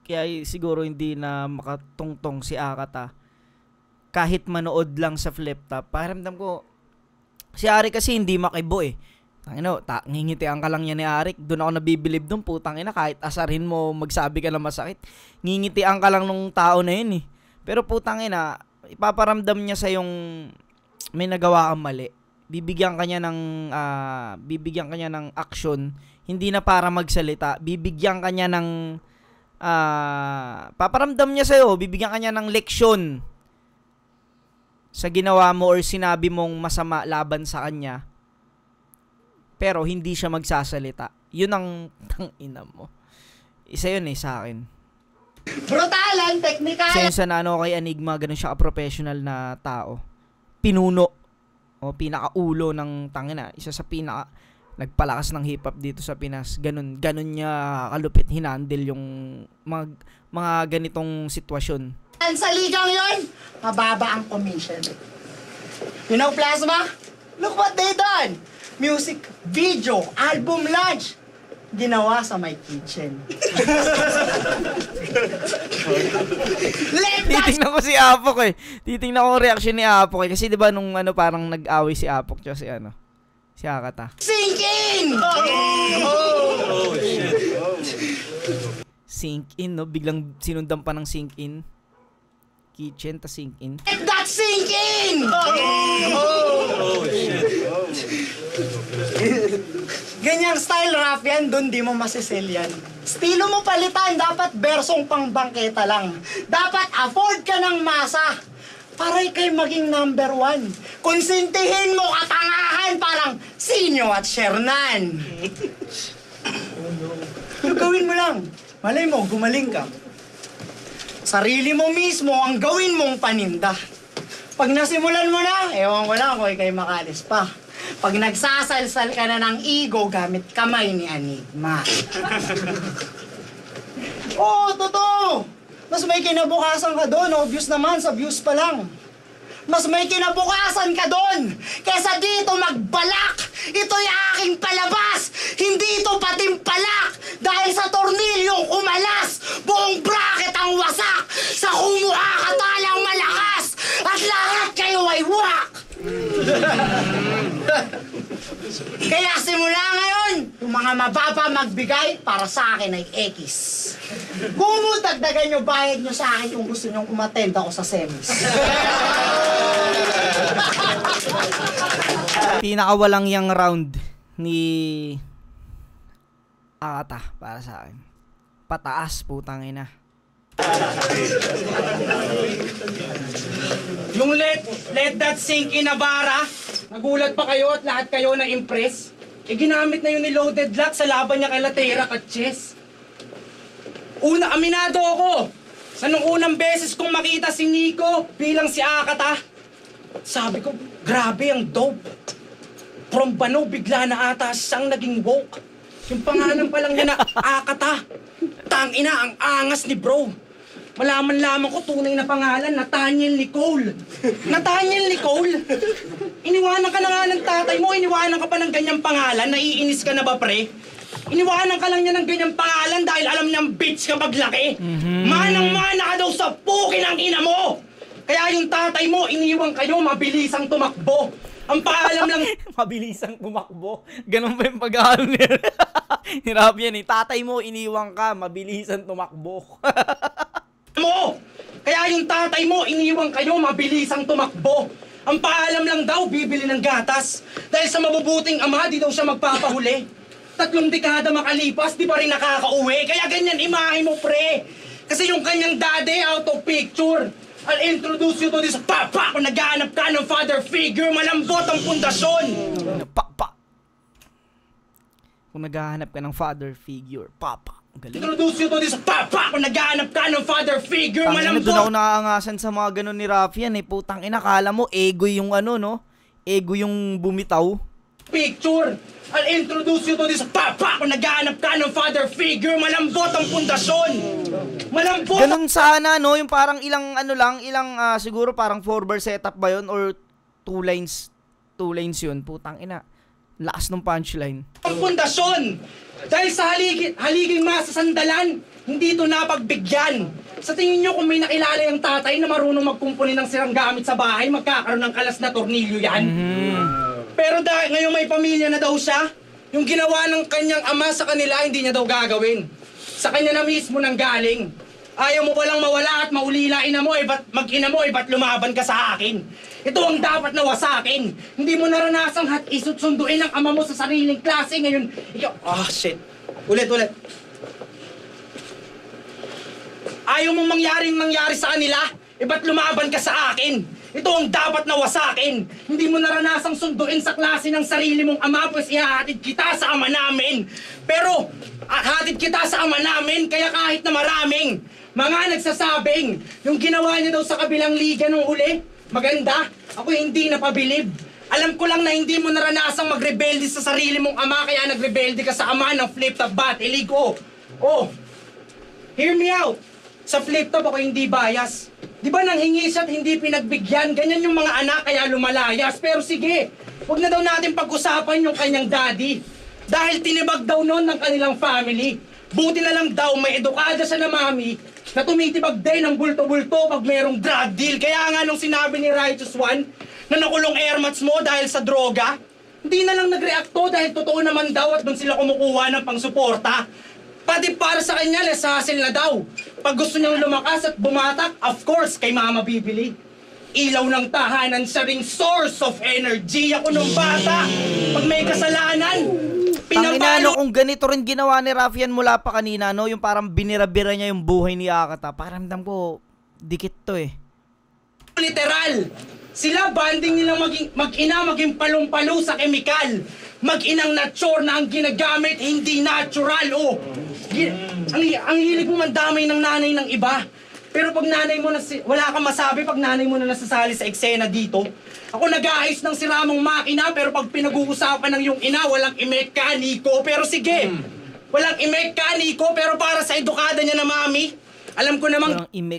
kaya siguro hindi na makatungtong si Akata. Kahit manood lang sa flip top, pakiramdam ko, si Arik kasi hindi makibo eh. Ngingitian ka lang niya ni Arik, doon ako nabibilib doon, putang ina, kahit asarin mo, magsabi ka na masakit, ngingitian ka lang nung tao na yun eh. Pero putang ina, ipaparamdam niya sa yung may nagawa kang mali. Bibigyan ka niya ng action, hindi na para magsalita. Bibigyan ka niya ng paparamdam niya sa iyo, bibigyan ka niya ng leksyon sa ginawa mo or sinabi mong masama laban sa kanya. Pero hindi siya magsasalita. Yun ang tangina mo. Isa yun sa akin. Brutalan, technical. Sensa na kay Enigma, ganun siya ka-professional na tao. Pinuno o pinakaulo ng tangina, isa sa pinaka nagpalakas ng hip hop dito sa Pinas. Ganun niya kalupit hinandle yung mga ganitong sitwasyon. Sa ligang yon, mababa ang commission. You know, Plasma? Look what they done. Music video, album launch, ginawa sa my kitchen. Titingnan ko si Apok eh. Titingnan ko reaction ni Apok eh. Kasi diba nung parang nag-away si Apok tsaka si Akata. Sink in! Oh, shit. Sink in, no? Biglang sinundan pa ng sink in. Kitchen, ta sink in. Let that sink in! Oh, shit. Ganyang style rap yan, dun di mo masisell yan. Estilo mo palitan, dapat bersong pang bangketa lang. Dapat afford ka ng masa para ikay maging number 1. Konsintihin mo katangahan parang Sinyo at Shernan. Pero gawin mo lang. Malay mo, gumaling ka. Sarili mo mismo ang gawin mong paninda. Pag nasimulan mo na, ewan ko lang kung ikay makalis pa. Pag nagsasalsal ka na ng ego gamit kamay ni Enigma. Oo, totoo! Mas may kinabukasan ka doon, obvious naman, sa views pa lang. Mas may kinabukasan ka doon kesa dito magbalak. Ito'y aking palabas, hindi ito patimpalak. Dahil sa tornilyong umalas, buong bracket ang wasak. Sa kumuha ka talang malakas, at lahat kayo ay wak. Kaya simula ngayon, yung mga mababa magbigay para sa akin ay X. Kung mo dagdagan nyo, bayad nyo sa akin kung gusto nyo umattend ako sa semis. Pinakawalang yang round ni Akata para sa akin. Pataas, putang ina. Yung let that sink in na bara, nagulat pa kayo at lahat kayo na impress. Ginamit na yun ni Loaded Lock sa laban niya kay Latera at Chess. Aminado ako, sa nung unang beses kong makita si Nico bilang si Akata, sabi ko, grabe ang dope. From Bano, bigla na ata siyang naging woke. Yung pangalan pa lang niya na Akata. Tangina, ang angas ni bro. Malaman-laman ko tunay na pangalan, Nathaniel Nicole. Nathaniel Nicole? Iniwanan ka na nga ng tatay mo, iniwanan ka pa ng ganyang pangalan, naiinis ka na ba pre? Iniwanan ka lang niya ng ganyang pangalan dahil alam niyang bitch ka maglaki. Manang-mana ka daw sa pukin ng ina mo! Kaya yung tatay mo, iniwang kayo, mabilisang tumakbo. Ang paalam lang... Mabilisang tumakbo. Ganun pa yung pag-aaral niya. Hirap yan eh. Tatay mo, iniwang ka, mabilisang tumakbo. mo! Kaya yung tatay mo, iniwang kayo, mabilisang tumakbo. Ang paalam lang daw, bibili ng gatas. Dahil sa mabubuting ama, di daw siya magpapahuli. 3 dekada makalipas, di pa rin nakakauwi. Kaya ganyan imahe mo, pre. Kasi yung kanyang daddy out of picture. I'll introduce you to this papa kung naghahanap ka ng father figure, malambot ang pundasyon. Papa. Kung naghahanap ka ng father figure, papa. Galing. Introduce you to this papa kung naghahanap ka ng father figure, malambot. Doon ako nakaangasan sa mga ganun ni Rafian eh. Putang ina, kala mo ego yung no? Ego yung bumitaw. Picture. I'll introduce you to this papa kung naghahanap ka ng father figure, malambot ang pundasyon. Malambot. Ganun sana, no? Yung parang ilang siguro parang 4-bar setup ba yun? Or 2 lines yun. Putang ina. Lakas ng punchline. Ang pundasyon. Dahil sa haliging masasandalan, hindi ito napagbigyan. Sa tingin nyo kung may nakilala yung tatay na marunong magkumpuni ng sirang gamit sa bahay, magkakaroon ng kalas na tornilyo yan? Pero dahil ngayon may pamilya na daw siya, yung ginawa ng kanyang ama sa kanila, hindi niya daw gagawin. Sa kanya na mismo nang galing. Ayaw mo palang mawala at maulila ina mo, mag-ina mo, ba't lumaban ka sa akin? Ito ang dapat na wasakin. Hindi mo naranasang sunduin ang ama mo sa sariling klase. Ngayon, ikaw, shit. Ulit. Ayaw mong mangyari sa kanila, ba't lumaban ka sa akin? Ito ang dapat na wasakin. Hindi mo naranasang sunduin sa klase ng sarili mong ama, pues ihahatid kita sa ama namin. Pero, hatid kita sa ama namin, kaya kahit na maraming mga nagsasabing, yung ginawa niya daw sa kabilang liga nung uli, maganda, ako hindi napabilib. Alam ko lang na hindi mo naranasang magrebelde sa sarili mong ama, kaya nagrebelde ka sa ama ng flip-top bat. Iligo. Hear me out. Sa flip-top ako hindi bias. Di ba nanghingi siya at hindi pinagbigyan? Ganyan yung mga anak kaya lumalayas. Pero sige, huwag na daw natin pag-usapan yung kanyang daddy. Dahil tinibag daw noon ng kanilang family. Buti na lang daw may edukada siya na mami na tumitibag din ng bulto-bulto pag mayroong drug deal. Kaya nga nung sinabi ni Righteous One na nakulong airmats mo dahil sa droga, hindi na lang nag-react to dahil totoo naman daw at doon sila kumukuha ng pangsuporta. Pati para sa kanya, less hassle na daw. Pag gusto niyang lumakas at bumatak, of course, kay mama bibili. Ilaw ng tahanan siya ring source of energy. Ako nung bata, pag may kasalanan, Tangina, kung ganito rin ginawa ni Raffian mula pa kanina, no? Yung parang binira-bira niya yung buhay ni Akata. Pakiramdam ko, dikit to eh. Literal. Sila banding nilang mag-ina, maging palong-palo sa kemikal. Mag-inang nature na ang ginagamit, hindi natural. Ang hilig mo mandamay ng nanay ng iba. Pero pag nanay mo na, wala kang masabi pag nanay mo na nasasali sa eksena dito. Ako nag-aayos ng siramong makina, pero pag pinag-uusapan ng yung ina, walang imekaniko. Pero sige, walang imekaniko, pero para sa edukada niya na mami, alam ko namang walang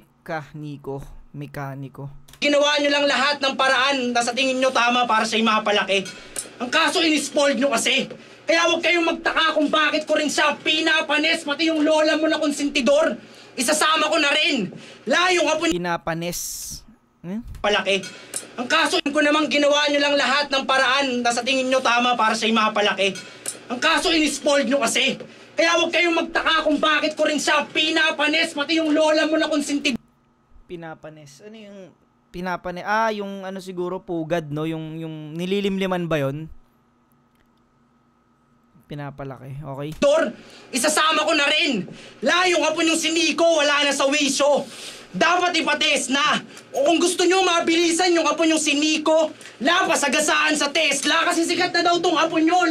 mekaniko. Ginawa niyo lang lahat ng paraan na sa tingin niyo tama para siya mapalaki. Ang kaso inispoiled niyo kasi. Kaya huwag kayong magtaka kung bakit ko rin siya pinapanes, pati yung lola mo na konsentidor. Isasama ko na rin. Layong apo Pinapanes. palaki. Ang kaso ko namang ginawa niyo lang lahat ng paraan na sa tingin niyo tama para siya mapalaki. Ang kaso inispoiled niyo kasi. Kaya huwag kayong magtaka kung bakit ko rin siya pinapanes, pati yung lola mo na konsentidor. Pinapanes. Ano yung pinapanes? Yung ano siguro pugad, no? Yung nililimliman ba yon? Pinapalaki, okay? Isasama ko na rin. Layong apo yung siniko, wala na sa wisyo. Dapat ipates na. O kung gusto nyo mabilisan yung apo yung siniko, pasagasaan sa Tesla kasi sikat na daw tong apo nyo,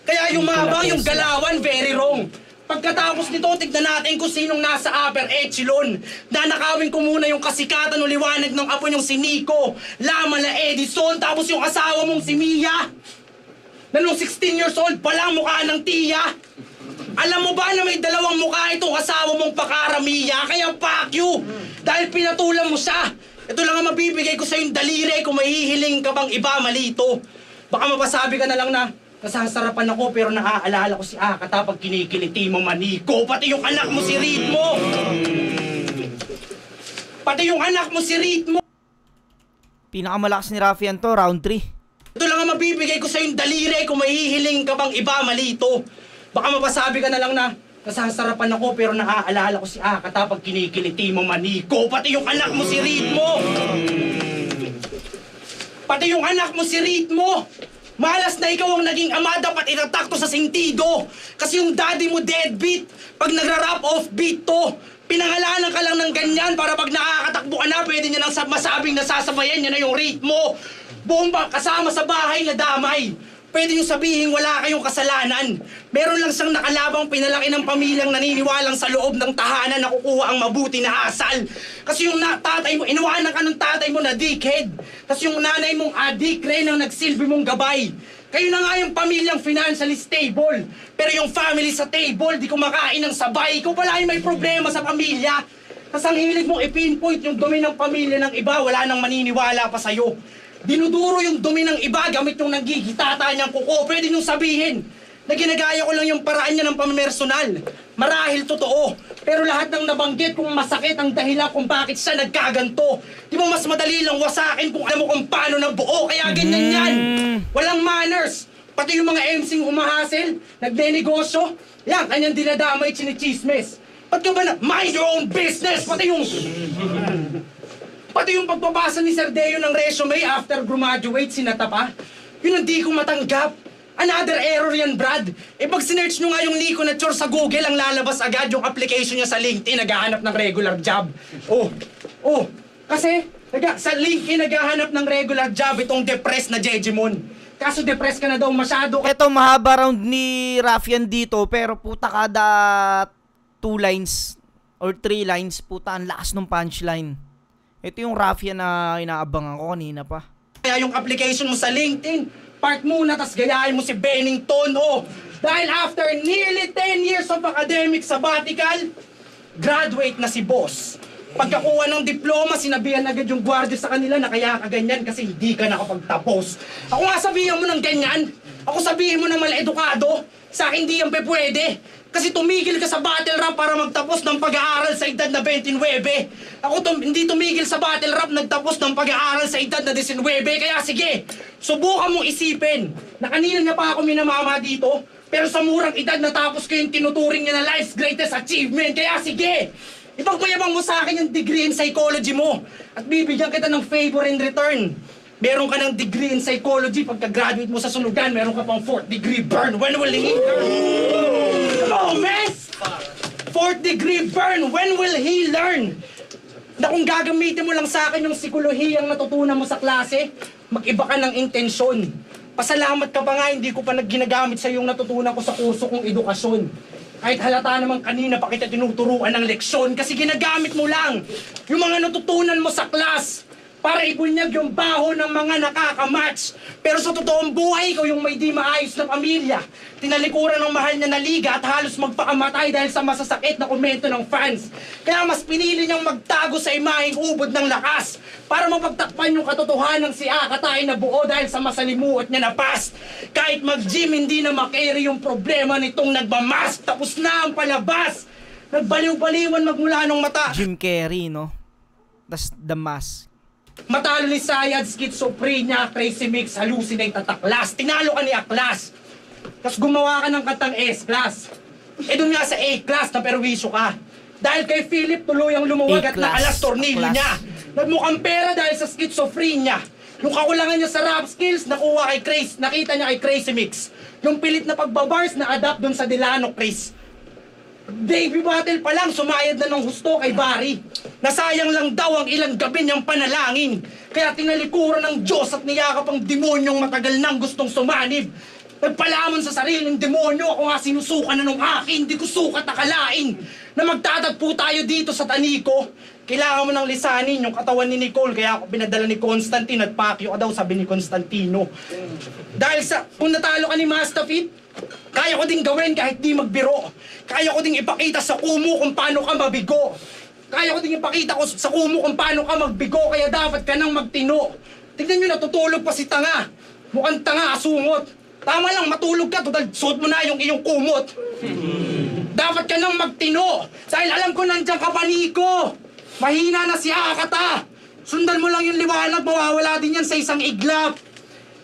Kaya yung mabang, yung galawan, very wrong. Pagkatapos nito, tignan natin kung sinong nasa upper echelon. Nanakawin ko muna yung kasikatan o liwanag ng apo yung siniko. Mala Edison, tapos yung asawa mong si Mia. Na nung 16 years old pa lang mukha ng tiya. Alam mo ba na may dalawang mukha itong asawa mong pakaramiya? Kaya fuck you! Dahil pinatulan mo siya. Ito lang ang mabibigay ko sa yung daliri kung mahihiling ka bang iba malito. Baka mapasabi ka na lang na nasasarapan ako pero naaalala ko si Akata pag kinikiliti mo maniko. Pati yung anak mo si Ritmo. Pati yung anak mo si Ritmo. Pinakamalakas ni Raffian to, round 3. Ito lang ang mabibigay ko sa yung daliri kung mahihiling ka bang iba malito. Baka mapasabi ka na lang na nasasarapan ako pero naaalala ko si Akata pag kinikiliti mo maniko. Pati yung anak mo si Ritmo. Pati yung anak mo si Ritmo. Malas na ikaw ang naging ama, dapat itatakto sa sentido. Kasi yung daddy mo deadbeat. Pag nagra-rap off beat to, pinangalanan ka lang ng ganyan para pag nakakatakbo ka na, pwede niya nang masabing nasasabayan niya na yung ritmo. Bomba kasama sa bahay na damay. Pwede nyo sabihin wala kayong kasalanan. Meron lang siyang nakalabang pinalaki ng pamilyang naniniwalang sa loob ng tahanan na kukuha ang mabuti na asal. Kasi yung tatay mo, iniwanan ka ng tatay mo na dickhead. Tapos yung nanay mong adik rin ang nagsilbi mong gabay. Kayo na nga yung pamilyang financially stable. Pero yung family sa table, di kumakain ng sabay. Ikaw pala yung may problema sa pamilya. Tapos ang hilig mong i-pinpoint yung dumi ng pamilya ng iba, wala nang maniniwala pa sa'yo. dinuduro yung dumi ng iba gamit yung nanggigitata niyang kuko. Pwede niyong sabihin na ginagaya ko lang yung paraan niya ng pamimersonal. Marahil totoo. Pero lahat ng nabanggit kung masakit ang dahilan kung bakit siya nagkaganto. Di ba mas madali lang wasakin kung alam mo kung paano nabuo. Kaya ganyan yan. Walang manners. Pati yung mga MC'ng umahasil, nagnenegosyo, yan, kanyang dinadamay, chinichismis. Ba't ka ba na, mind your own business? Pati yung pagpapasa ni Sir Deo ng resume after graduate, sinata pa. Yun ang di ko matanggap. Another error yan, Brad. Eh pag sinerch nyo nga yung Nico na Chor sa Google, ang lalabas agad yung application niya sa LinkedIn, naghahanap ng regular job. Kasi sa LinkedIn naghahanap ng regular job itong depressed na Jejimon. Kaso depressed ka na daw masyado. Ito mahaba round ni Raffian dito, pero puta kada 2 lines or 3 lines, puta ang lakas ng punchline. Ito yung Raffian na inaabangan ko kanina pa. Kaya yung application mo sa LinkedIn, park muna, tas gayahin mo si Bennington, Dahil after nearly 10 years of academic sabbatical, graduate na si boss. Pagkakuha ng diploma, sinabihan agad yung gwardiya sa kanila na kaya ka ganyan kasi hindi ka nakapagtapos. Ako nga sabihin mo ng ganyan. Ako sabihin mo na mal-edukado. Sa akin hindi yan pwede. Kasi tumigil ka sa battle rap para magtapos ng pag-aaral sa edad na 29. Ako hindi tumigil sa battle rap, nagtapos ng pag-aaral sa edad na 19. Kaya sige, subukan mong isipin na kanina niya pa ako minamama dito, pero sa murang edad natapos ko yung tinuturing niya na life's greatest achievement. Kaya sige, ipagmayabang mo sa akin yung degree in psychology mo at bibigyan kita ng favor in return. Meron ka ng degree in psychology, pagka-graduate mo sa sunugan, meron ka pang 4th degree burn. When will he learn? Oh, mess! 4th degree burn, when will he learn? Na kung gagamitin mo lang sa akin yung psikolohiyang natutunan mo sa klase, mag-iba ka ng intensyon. Pasalamat ka pa nga, hindi ko pa ginagamit sa yung natutunan ko sa kurso kong edukasyon. Kahit halata naman kanina pa kita tinuturuan ng leksyon kasi ginagamit mo lang yung mga natutunan mo sa class para ibunyag yung baho ng mga nakakamatch. Pero sa totoong buhay ko, yung may di maayos na pamilya, tinalikuran ng mahal niya na liga at halos magpakamatay dahil sa masasakit na komento ng fans. Kaya mas pinili niyang magtago sa imaheng ubod ng lakas para mapagtakpan yung katotohanan si Akatay na buo dahil sa masalimuot niya na past. Kahit mag-gym, hindi na makarry yung problema nitong nagmamask. Tapos na ang palabas. Nagbaliw-baliwan magmula ng mata. Jim Carrey, no? Tas The Mask. Matalo ni Sayad, schizophrenia, crazy mix, hallucinate at aklas. Tinalo ka ni Aklas. Tapos gumawa ka ng kantang S-class. Eh dun nga sa A-class na perwisyo ka. Dahil kay Philip tuluyang lumuwag at nakalas tornilyo niya. Nagmukhang pera dahil sa schizophrenia. Yung kakulangan niya sa rap skills, nakuha kay Crazy, nakita niya kay Crazy Mix. Yung pilit na pagbabars, na-adapt dun sa Delano Chris. Debut battle pa lang, sumayad na ng husto kay Barry. Nasayang lang daw ang ilang gabi niyang panalangin. Kaya tinalikuran ng Diyos at niyakap ang demonyong matagal nang gustong sumanib. Nagpalamon sa sariling demonyo, ako nga sinusukan na nung akin, di ko sukat nakalain. Na magtatagpo tayo dito sa Tanico. Kailangan mo nang lisanin yung katawan ni Nicole, kaya ako pinadala ni Constantine at pakyo ka daw, sabi ni Constantino. Dahil sa, kung natalo ka ni Mastafit, kaya ko ding gawin kahit di magbiro. Kaya ko ding ipakita sa kumo kung paano ka mabigo. Kaya ko ding ipakita ko sa kumo kung paano ka magbigo, kaya dapat ka nang magtino. Tignan nyo, natutulog pa si tanga. Mukhang tanga, asungot. Tama lang, matulog ka, total suot mo na yung iyong kumot. Dapat ka nang magtino. Dahil alam ko nandiyan ka pa, Nico. Mahina na si Akata. Sundan mo lang yung liwanag, mawawala din yan sa isang iglap.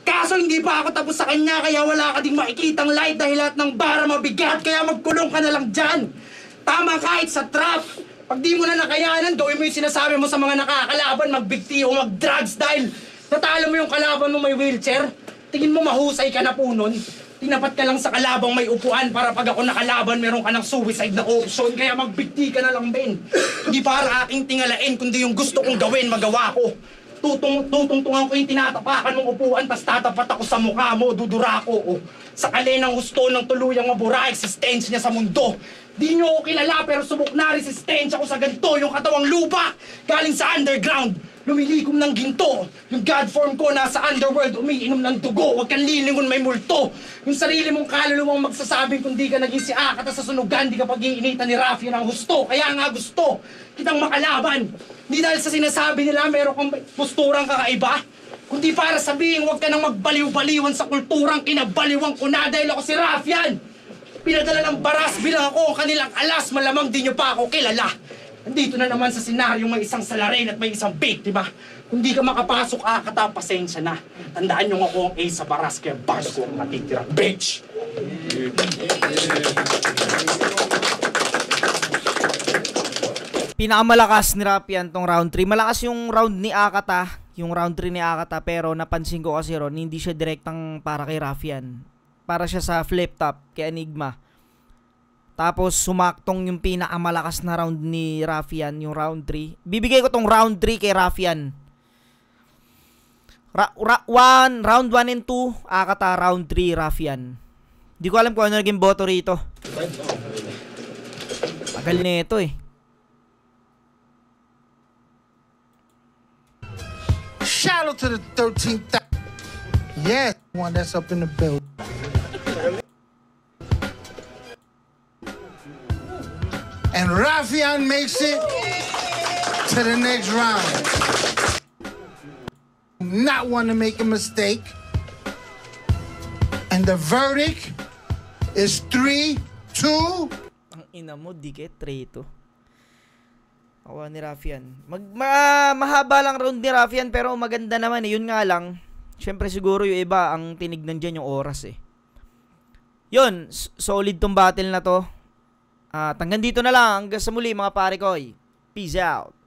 Kaso hindi pa ako tapos sa kanya, kaya wala ka ding makikitang light dahil lahat ng bara mabigat, kaya magkulong ka na lang dyan. Tama kahit sa trap. Pag di mo na nakayanan, gawin mo yung sinasabi mo sa mga nakakalaban, magbigti o mag-drugs dahil natalo mo yung kalaban mo may wheelchair. Tingin mo mahusay ka na po nun. Tinapat ka lang sa kalabang may upuan para pag ako nakalaban, meron ka ng suicide na option, kaya magbigti ka na lang, Ben. Hindi para aking tingalain, kundi yung gusto kong gawin, magawa ko. Tutungtungan ko yung tinatapakan mong upuan, tas tatapat ako sa mukha mo, dudura ko. Sa kalinang husto ng tuluyang mabura, existensya niya sa mundo. Di nyo ako kilala, pero subok na resistensya ko sa ganito, yung katawang lupa, galing sa underground. Lumilikom ng ginto. Yung God form ko nasa underworld, umiinom ng dugo. Huwag kang lilingon, may multo. Yung sarili mong kaluluwang magsasabing kung di ka naging si Akata sa sunugan, di ka pag-iinitan ni Rafi ng husto. Kaya nga gusto kitang makalaban. Di dahil sa sinasabi nila meron kang posturang kakaiba, kundi para sabihin huwag ka nang magbaliw-baliwan sa kulturang kinabaliwan ko na dahil ako si Rafian. Pinadala ng baras bilang ako ang kanilang alas, malamang di nyo pa ako kilala. Nandito na naman sa senaryo may isang salarin at may isang biktima. Kung di ka makapasok, Akata, pasensya na. Tandaan nyo ako ang ace sa baras, kaya bars ko ang natitira, bitch! Pinakamalakas ni Rafian tong round 3. Malakas yung round ni Akata, yung round 3 ni Akata, pero napansin ko kasi ron, hindi siya direktang para kay Rafian. Para siya sa flip top kay Enigma. Tapos sumaktong yung pinakamalakas na round ni Rafian, yung round 3. Bibigay ko tong round 3 kay Rafian. Round 1 and 2, Akata. Round 3, Rafian. Di ko alam kung ano naging boto rito. Tagal na ito eh. Shout out to the 13th. Yes, one that's up in the building. And Rafian makes it to the next round. Not want to make a mistake. And the verdict is 3-2. Ang ina mo, dikit, 3-2. Awa ni Rafian. Mahaba lang round ni Rafian pero maganda naman eh. Yun nga lang, syempre siguro yung iba ang tinignan dyan yung oras eh. Yun, solid tong battle na to. Hanggang dito na lang. Hanggang sa muli mga pare ko. Peace out.